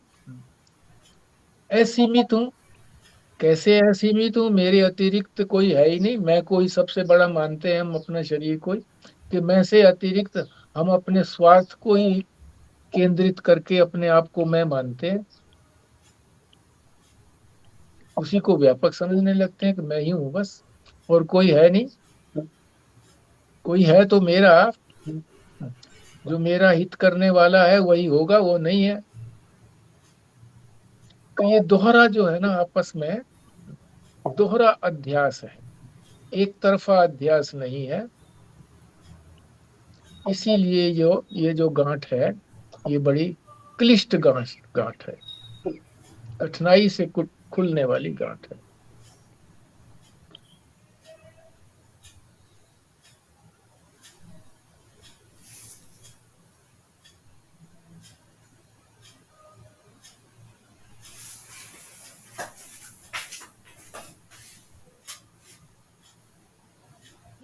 असीमित हूं। कैसे असीमित हूं? मेरे अतिरिक्त कोई है ही नहीं, मैं कोई सबसे बड़ा मानते हैं हम अपना शरीर को ही, कि मैं से अतिरिक्त हम अपने स्वार्थ को ही केंद्रित करके अपने आप को मैं मानते हैं, उसी को व्यापक समझने लगते हैं कि मैं ही हूं बस, और कोई है नहीं। कोई है तो मेरा, जो मेरा हित करने वाला है वही होगा, वो नहीं है। तो ये दोहरा जो है ना, आपस में दोहरा अध्यास है, एक तरफा अध्यास नहीं है। इसीलिए ये जो गांठ है, ये बड़ी क्लिष्ट गांठ है, कठिनाई से खुलने वाली गांठ है।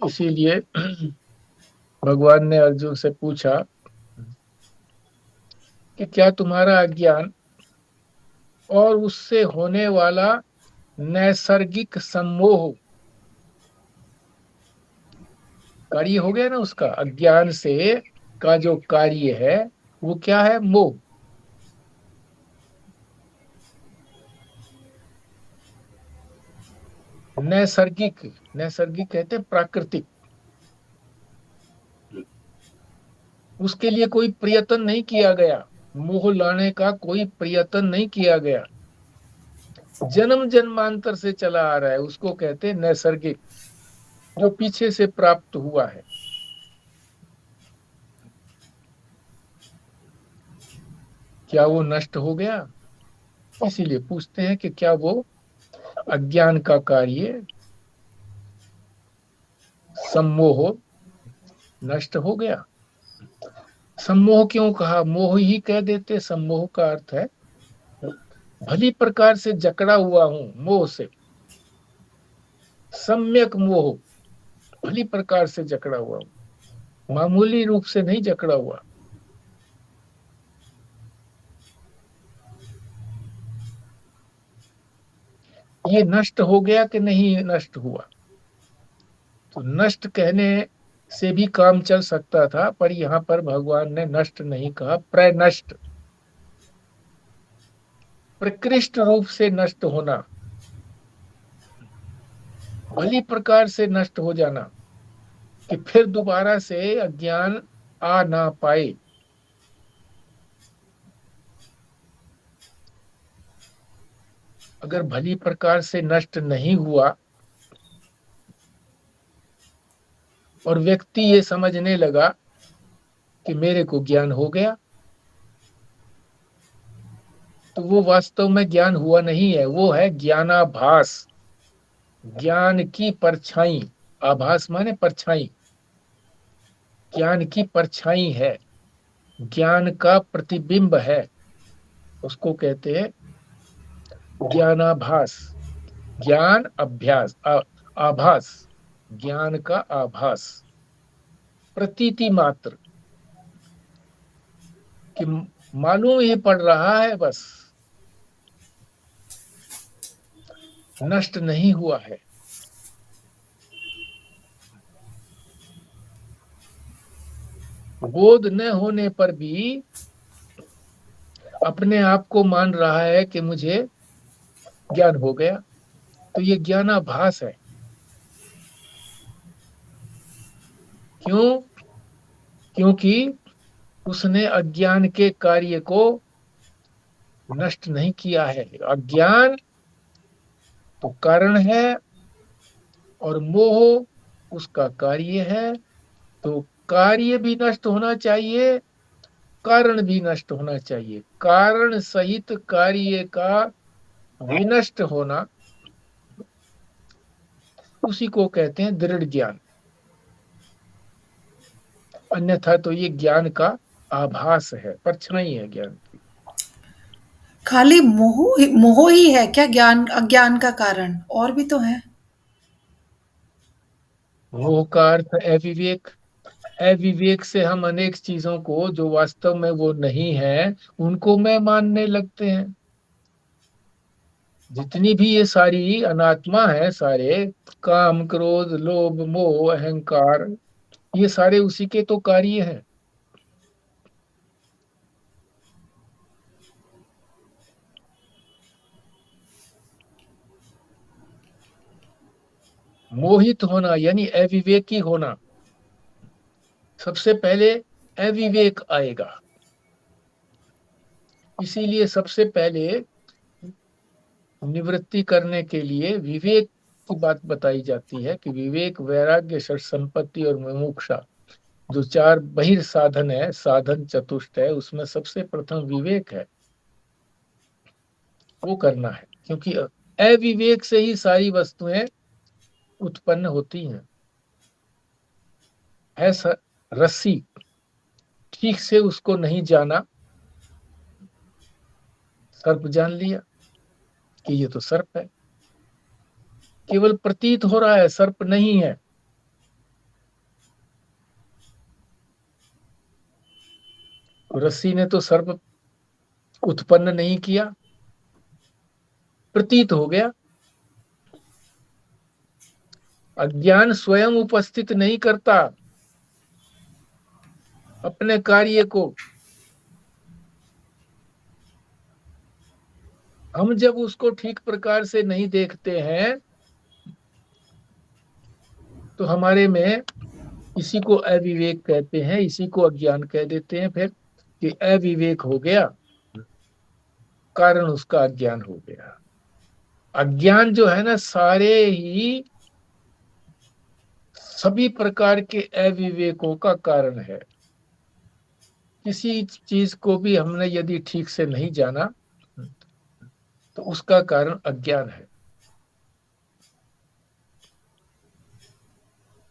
इसीलिए भगवान ने अर्जुन से पूछा कि क्या तुम्हारा अज्ञान और उससे होने वाला नैसर्गिक सम्मोह, कार्य हो गया ना उसका, अज्ञान से का जो कार्य है वो क्या है? मोह। नैसर्गिक, नैसर्गिक कहते हैं प्राकृतिक, उसके लिए कोई प्रयत्न नहीं किया गया, मोह लाने का कोई प्रयत्न नहीं किया गया, जन्म जन्मांतर से चला आ रहा है, उसको कहते हैं नैसर्गिक, जो पीछे से प्राप्त हुआ है। क्या वो नष्ट हो गया? इसीलिए पूछते हैं कि क्या वो अज्ञान का कार्य सम्मोह नष्ट हो गया? सम्मोह क्यों कहा? मोह ही कह देते, सम्मोह का अर्थ है भली प्रकार से जकड़ा हुआ हूं मोह से, सम्यक मोह, भली प्रकार से जकड़ा हुआ हूं, मामूली रूप से नहीं जकड़ा हुआ। ये नष्ट हो गया कि नहीं नष्ट हुआ? तो नष्ट कहने से भी काम चल सकता था, पर यहां पर भगवान ने नष्ट नहीं कहा, प्रनष्ट, प्रकृष्ट रूप से नष्ट होना, भली प्रकार से नष्ट हो जाना, कि फिर दोबारा से अज्ञान आ ना पाए। अगर भली प्रकार से नष्ट नहीं हुआ और व्यक्ति ये समझने लगा कि मेरे को ज्ञान हो गया, तो वो वास्तव में ज्ञान हुआ नहीं है, वो है ज्ञानाभास, ज्ञान की परछाई। आभास माने परछाई, ज्ञान की परछाई है, ज्ञान का प्रतिबिंब है, उसको कहते हैं ज्ञानाभास। ज्ञान अभ्यास, आभास, ज्ञान का आभास, प्रतीति मात्र, कि मालूम ही पड़ रहा है बस, नष्ट नहीं हुआ है। बोध न होने पर भी अपने आप को मान रहा है कि मुझे ज्ञान हो गया, तो ये ज्ञानाभास है। क्यों? क्योंकि उसने अज्ञान के कार्य को नष्ट नहीं किया है। अज्ञान तो कारण है, और मोह उसका कार्य है। तो कार्य भी नष्ट होना चाहिए, कारण भी नष्ट होना चाहिए। कारण सहित कार्य का विनष्ट होना, उसी को कहते हैं दृढ़ ज्ञान। अन्यथा तो ये ज्ञान का आभास है, परछाई है ज्ञान की। खाली मोह ही है क्या ज्ञान अज्ञान का कारण? और भी तो है। मोह का अर्थ अविवेक। अविवेक से हम अनेक चीजों को जो वास्तव में वो नहीं है, उनको मैं मानने लगते हैं। जितनी भी ये सारी अनात्मा है, सारे काम, क्रोध, लोभ, मोह, अहंकार, ये सारे उसी के तो कार्य हैं। मोहित होना यानी अविवेकी होना, सबसे पहले अविवेक आएगा। इसीलिए सबसे पहले निवृत्ति करने के लिए विवेक की बात बताई जाती है कि विवेक, वैराग्य, षट संपत्ति और मुमुक्षा, जो चार बहिर साधन है, साधन चतुष्ट है, उसमें सबसे प्रथम विवेक है, वो करना है। क्योंकि अविवेक से ही सारी वस्तुएं उत्पन्न होती हैं। है रस्सी, ठीक से उसको नहीं जाना, सर्प जान लिया कि ये तो सर्प है। केवल प्रतीत हो रहा है, सर्प नहीं है। रस्सी ने तो सर्प उत्पन्न नहीं किया, प्रतीत हो गया। अज्ञान स्वयं उपस्थित नहीं करता अपने कार्य को। हम जब उसको ठीक प्रकार से नहीं देखते हैं तो हमारे में, इसी को अविवेक कहते हैं, इसी को अज्ञान कह देते हैं फिर, कि अविवेक हो गया, कारण उसका अज्ञान हो गया। अज्ञान जो है ना, सारे ही सभी प्रकार के अविवेकों का कारण है। किसी चीज को भी हमने यदि ठीक से नहीं जाना तो उसका कारण अज्ञान है।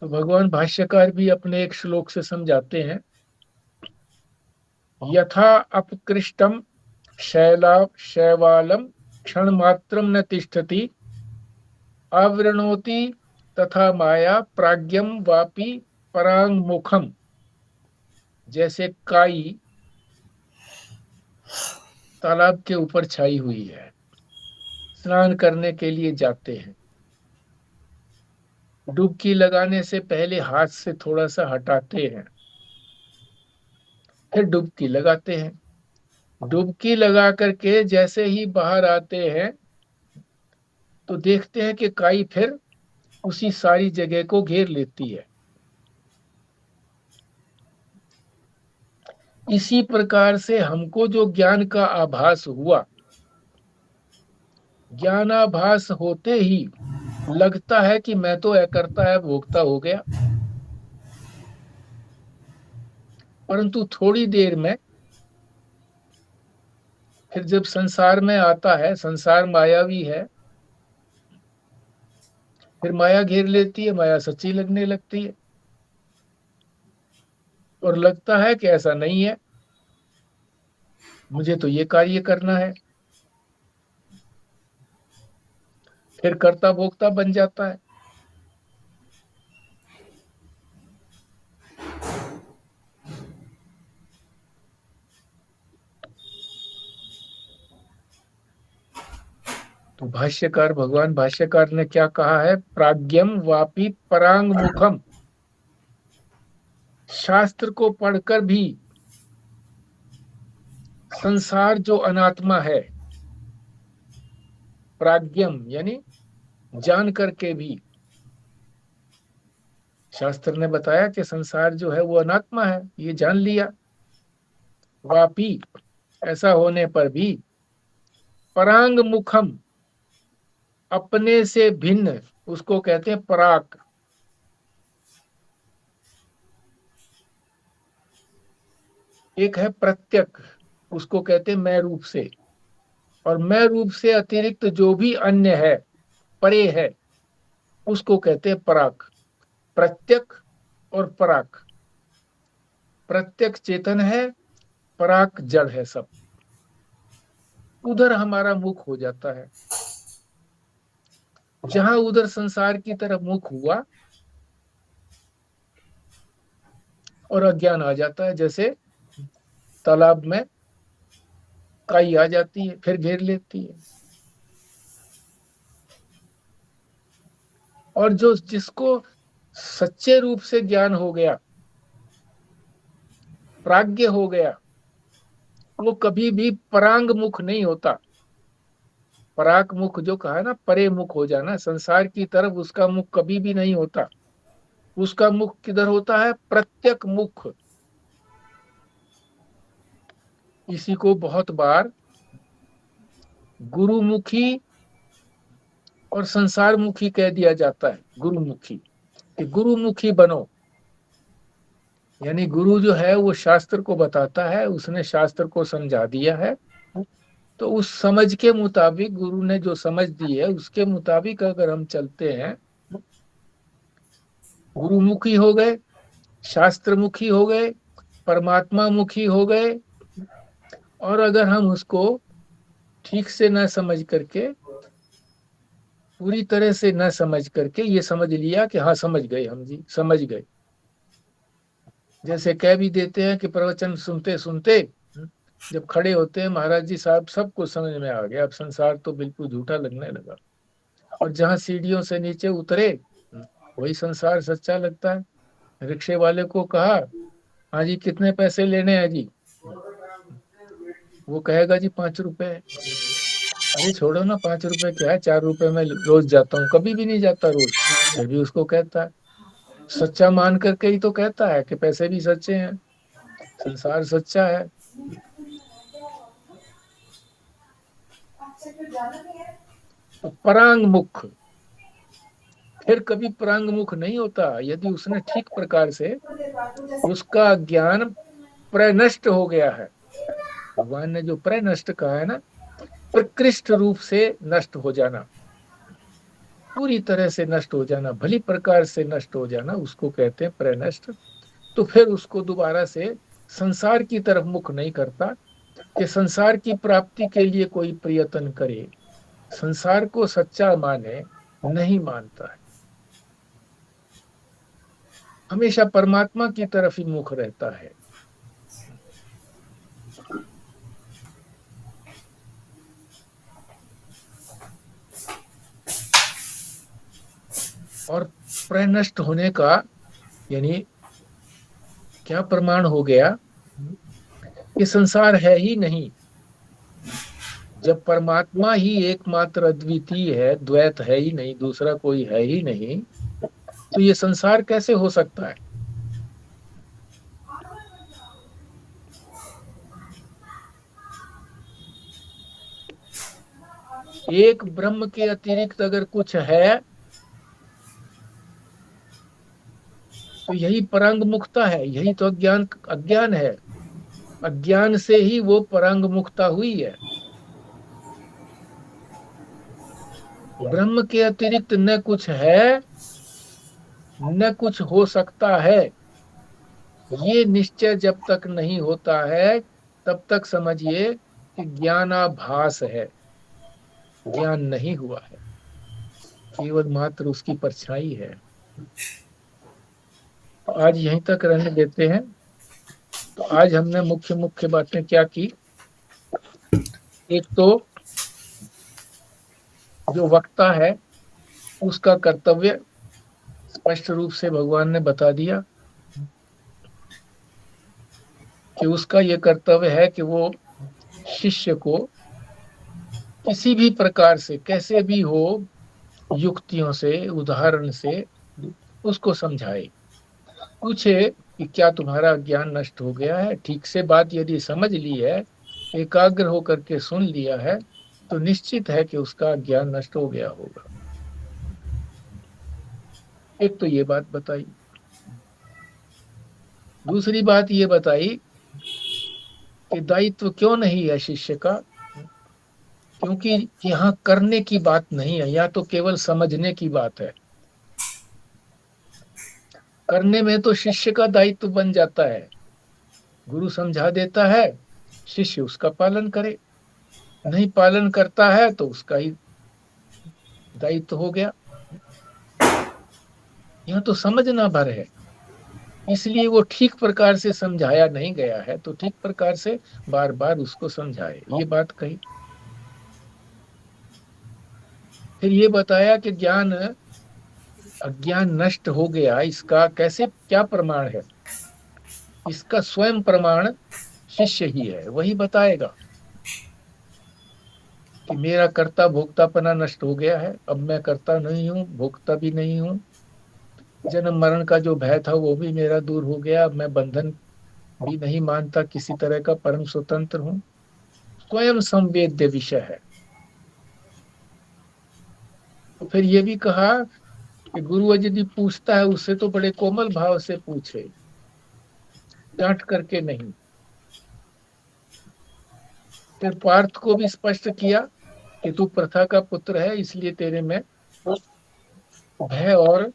तो भगवान भाष्यकार भी अपने एक श्लोक से समझाते हैं, यथा अपकृष्टम शैवालम क्षण मात्रम न तिष्ठति आवृणोति तथा माया प्राज्ञम वापि परांगमुखम। जैसे काई तालाब के ऊपर छाई हुई है, स्नान करने के लिए जाते हैं, डुबकी लगाने से पहले हाथ से थोड़ा सा हटाते हैं, फिर डुबकी लगाते हैं। डुबकी लगा करके जैसे ही बाहर आते हैं तो देखते हैं कि काई फिर उसी सारी जगह को घेर लेती है। इसी प्रकार से हमको जो ज्ञान का आभास हुआ, ज्ञानाभास होते ही लगता है कि मैं तो अकर्ता है, भोक्ता हो गया। परंतु थोड़ी देर में फिर जब संसार में आता है, संसार मायावी है, फिर माया घेर लेती है, माया सच्ची लगने लगती है और लगता है कि ऐसा नहीं है, मुझे तो ये कार्य करना है। फिर कर्ता भोक्ता बन जाता है। तो भाष्यकार, भगवान भाष्यकार ने क्या कहा है, प्राज्ञम वापि परांग मुखम। शास्त्र को पढ़कर भी संसार जो अनात्मा है, प्राज्ञम यानी जान करके भी, शास्त्र ने बताया कि संसार जो है वो अनात्मा है, ये जान लिया। वापी, ऐसा होने पर भी, परांग मुखम, अपने से भिन्न, उसको कहते हैं पराक। एक है प्रत्यक, उसको कहते हैं मैं रूप से। और मैं रूप से अतिरिक्त जो भी अन्य है, परे है, उसको कहते हैं पराक। प्रत्यक और पराक। प्रत्यक चेतन है, पराक जड़ है सब। उधर हमारा मुख हो जाता है। जहां उधर संसार की तरफ मुख हुआ और अज्ञान आ जाता है, जैसे तालाब में काई आ जाती है फिर घेर लेती है। और जो जिसको सच्चे रूप से ज्ञान हो गया, प्राज्ञ हो गया, वो कभी भी परांग मुख नहीं होता। पराक मुख जो कहा ना, परे मुख हो जाना, संसार की तरफ उसका मुख कभी भी नहीं होता। उसका मुख किधर होता है? प्रत्यक मुख। इसी को बहुत बार गुरुमुखी और संसार मुखी कह दिया जाता है। गुरुमुखी, कि गुरुमुखी बनो। यानी गुरु जो है वो शास्त्र को बताता है, उसने शास्त्र को समझा दिया है, तो उस समझ के मुताबिक, गुरु ने जो समझ दी है उसके मुताबिक अगर हम चलते हैं, गुरुमुखी हो गए, शास्त्रमुखी हो गए, परमात्मा मुखी हो गए। और अगर हम उसको ठीक से न समझ करके, पूरी तरह से न समझ करके ये समझ लिया कि हाँ समझ गए, हम जी समझ गए, जैसे कह भी देते हैं कि प्रवचन सुनते सुनते जब खड़े होते हैं, महाराज जी साहब सब कुछ समझ में आ गया, अब संसार तो बिल्कुल झूठा लगने लगा। और जहाँ सीढ़ियों से नीचे उतरे वही संसार सच्चा लगता है। रिक्शे वाले को कहा, हाँ जी कितने पैसे लेने हैं जी? वो कहेगा जी 5 रुपए। अरे छोड़ो ना, 5 रुपए क्या है, 4 रुपए में रोज जाता हूँ, कभी भी नहीं जाता रोज, फिर भी उसको कहता है। सच्चा मान करके ही तो कहता है कि पैसे भी सच्चे हैं, संसार सच्चा है। तो परांग मुख फिर कभी परांग मुख नहीं होता यदि उसने ठीक प्रकार से, उसका ज्ञान प्रनष्ट हो गया है। भगवान ने जो प्रनष्ट कहा है ना, प्रकृष्ट रूप से नष्ट हो जाना, पूरी तरह से नष्ट हो जाना, भली प्रकार से नष्ट हो जाना, उसको कहते हैं प्रनष्ट। तो फिर उसको दोबारा से संसार की तरफ मुख नहीं करता कि संसार की प्राप्ति के लिए कोई प्रयत्न करे, संसार को सच्चा माने, नहीं मानता है। हमेशा परमात्मा की तरफ ही मुख रहता है। और प्रनष्ट होने का यानी क्या प्रमाण हो गया कि संसार है ही नहीं। जब परमात्मा ही एकमात्र अद्वितीय है, द्वैत है ही नहीं, दूसरा कोई है ही नहीं, तो ये संसार कैसे हो सकता है? एक ब्रह्म के अतिरिक्त अगर कुछ है तो यही परांग मुक्ता है, यही तो अज्ञान है। अज्ञान से ही वो परांग मुक्ता हुई है। ब्रह्म के अतिरिक्त न कुछ है न कुछ हो सकता है, ये निश्चय जब तक नहीं होता है तब तक समझिए कि ज्ञानाभास है, ज्ञान नहीं हुआ है, केवल मात्र उसकी परछाई है। तो आज यहीं तक रहने देते हैं। तो आज हमने मुख्य मुख्य बातें क्या की? एक तो जो वक्ता है उसका कर्तव्य स्पष्ट रूप से भगवान ने बता दिया कि उसका ये कर्तव्य है कि वो शिष्य को किसी भी प्रकार से, कैसे भी हो, युक्तियों से, उदाहरण से उसको समझाए, पूछे कि क्या तुम्हारा ज्ञान नष्ट हो गया है? ठीक से बात यदि समझ ली है, एकाग्र होकर के सुन लिया है, तो निश्चित है कि उसका ज्ञान नष्ट हो गया होगा। एक तो ये बात बताई। दूसरी बात ये बताई कि दायित्व क्यों नहीं है शिष्य का, क्योंकि यहाँ करने की बात नहीं है, या तो केवल समझने की बात है। करने में तो शिष्य का दायित्व बन जाता है, गुरु समझा देता है, शिष्य उसका पालन करे, नहीं पालन करता है तो उसका ही दायित्व हो गया। यहाँ तो समझना भर है, इसलिए वो ठीक प्रकार से समझाया नहीं गया है, तो ठीक प्रकार से बार बार उसको समझाए, ये बात कही। फिर ये बताया कि ज्ञान अज्ञान नष्ट हो गया, इसका कैसे, क्या प्रमाण है। इसका स्वयं प्रमाण शिष्य ही है, वही बताएगा कि मेरा कर्ता भोक्तापना नष्ट हो गया है, अब मैं कर्ता नहीं हूं, भोक्ता भी नहीं हूं, जन्म मरण का जो भय था वो भी मेरा दूर हो गया, अब मैं बंधन भी नहीं मानता किसी तरह का, परम स्वतंत्र हूं। स्वयं संवेद्य विषय है। तो फिर ये भी कहा कि गुरु यदि पूछता है उससे तो बड़े कोमल भाव से पूछे, डांट करके नहीं। फिर पार्थ को भी स्पष्ट किया कि तू प्रथा का पुत्र है, इसलिए तेरे में भय और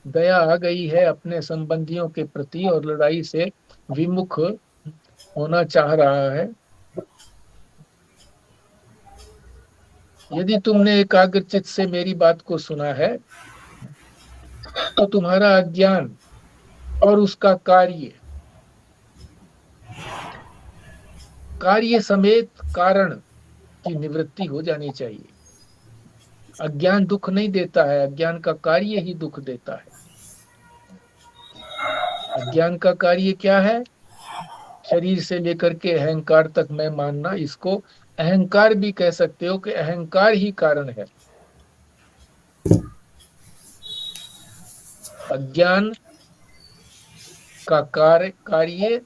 दया आ गई है अपने संबंधियों के प्रति, और लड़ाई से विमुख होना चाह रहा है। यदि तुमने एकाग्रचित से मेरी बात को सुना है तो तुम्हारा अज्ञान और उसका कार्य समेत कारण की निवृत्ति हो जानी चाहिए। अज्ञान दुख नहीं देता है, अज्ञान का कार्य ही दुख देता है। अज्ञान का कार्य क्या है? शरीर से लेकर के अहंकार तक मैं मानना, इसको अहंकार भी कह सकते हो कि अहंकार ही कारण है। अज्ञान का कार्य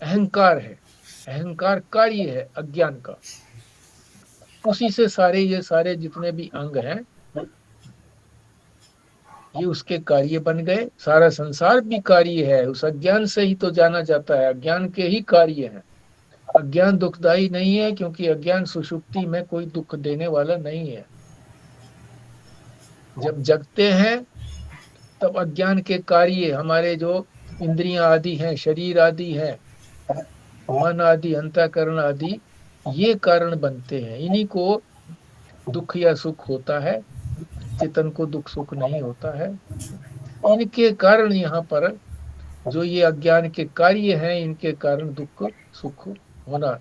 अहंकार है, अहंकार कार्य है अज्ञान का। उसी से ये सारे जितने भी अंग हैं ये उसके कार्य बन गए। सारा संसार भी कार्य है, उस अज्ञान से ही तो जाना जाता है, अज्ञान के ही कार्य है। अज्ञान दुखदाई नहीं है, क्योंकि अज्ञान सुषुप्ति में कोई दुख देने वाला नहीं है। जब जगते हैं तब अज्ञान के कार्य, हमारे जो इंद्रियां आदि हैं, शरीर आदि हैं, मन आदि, अंतःकरण आदि, ये कारण बनते हैं। इन्हीं को दुख या सुख होता है, चेतन को दुख सुख नहीं होता है। इनके कारण यहाँ पर जो ये अज्ञान के कार्य हैं, इनके कारण दुख सुख होना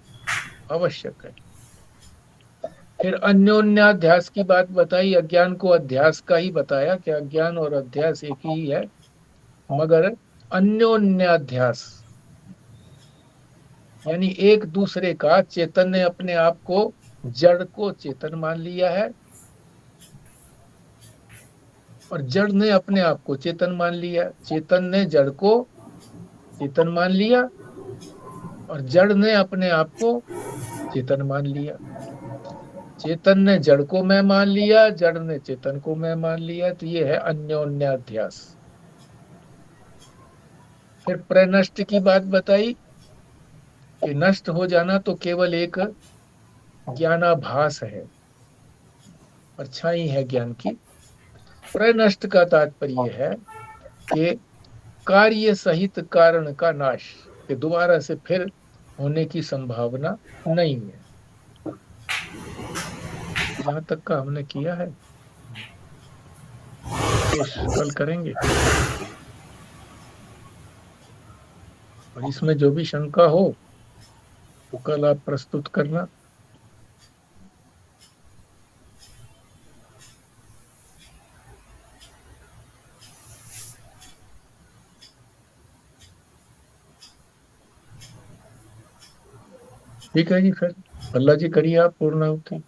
आवश्यक है। फिर अन्योन्याध्यास की बात बताई, अज्ञान को अध्यास का ही बताया कि अज्ञान और अध्यास एक ही है, मगर अन्योन्याध्यास यानी एक दूसरे का। चेतन ने अपने आप को, जड़ को चेतन मान लिया है, और जड़ ने अपने आप को चेतन मान लिया। चेतन ने जड़ को चेतन मान लिया, और जड़ ने अपने आप को चेतन मान लिया। चेतन ने जड़ को मैं मान लिया, जड़ ने चेतन को मैं मान लिया, तो ये है अन्योन्याध्यास। फिर प्रनष्ट की बात बताई कि नष्ट हो जाना तो केवल एक ज्ञानाभास है, परछाई है ज्ञान की। प्रनष्ट का तात्पर्य है कि कार्य सहित कारण का नाश, कि दोबारा से फिर होने की संभावना नहीं है। यहां तक का हमने किया है, कल करेंगे। और इसमें जो भी शंका हो तो कल आप प्रस्तुत करना। ठीक है जी, फिर अल्लाह जी करिए आप पूर्णाहुति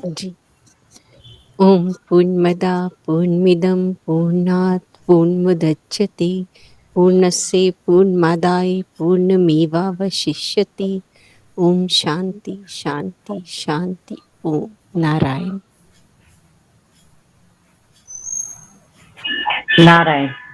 जी। ओम पूर्णमदा पूर्णमिदं पूर्णात् पूर्णमुदच्यते पूर्णस्य पूर्णमादाय पूर्णमेवावशिष्यते। ओम शांति शांति शांति। ओम नारायण। नारायण।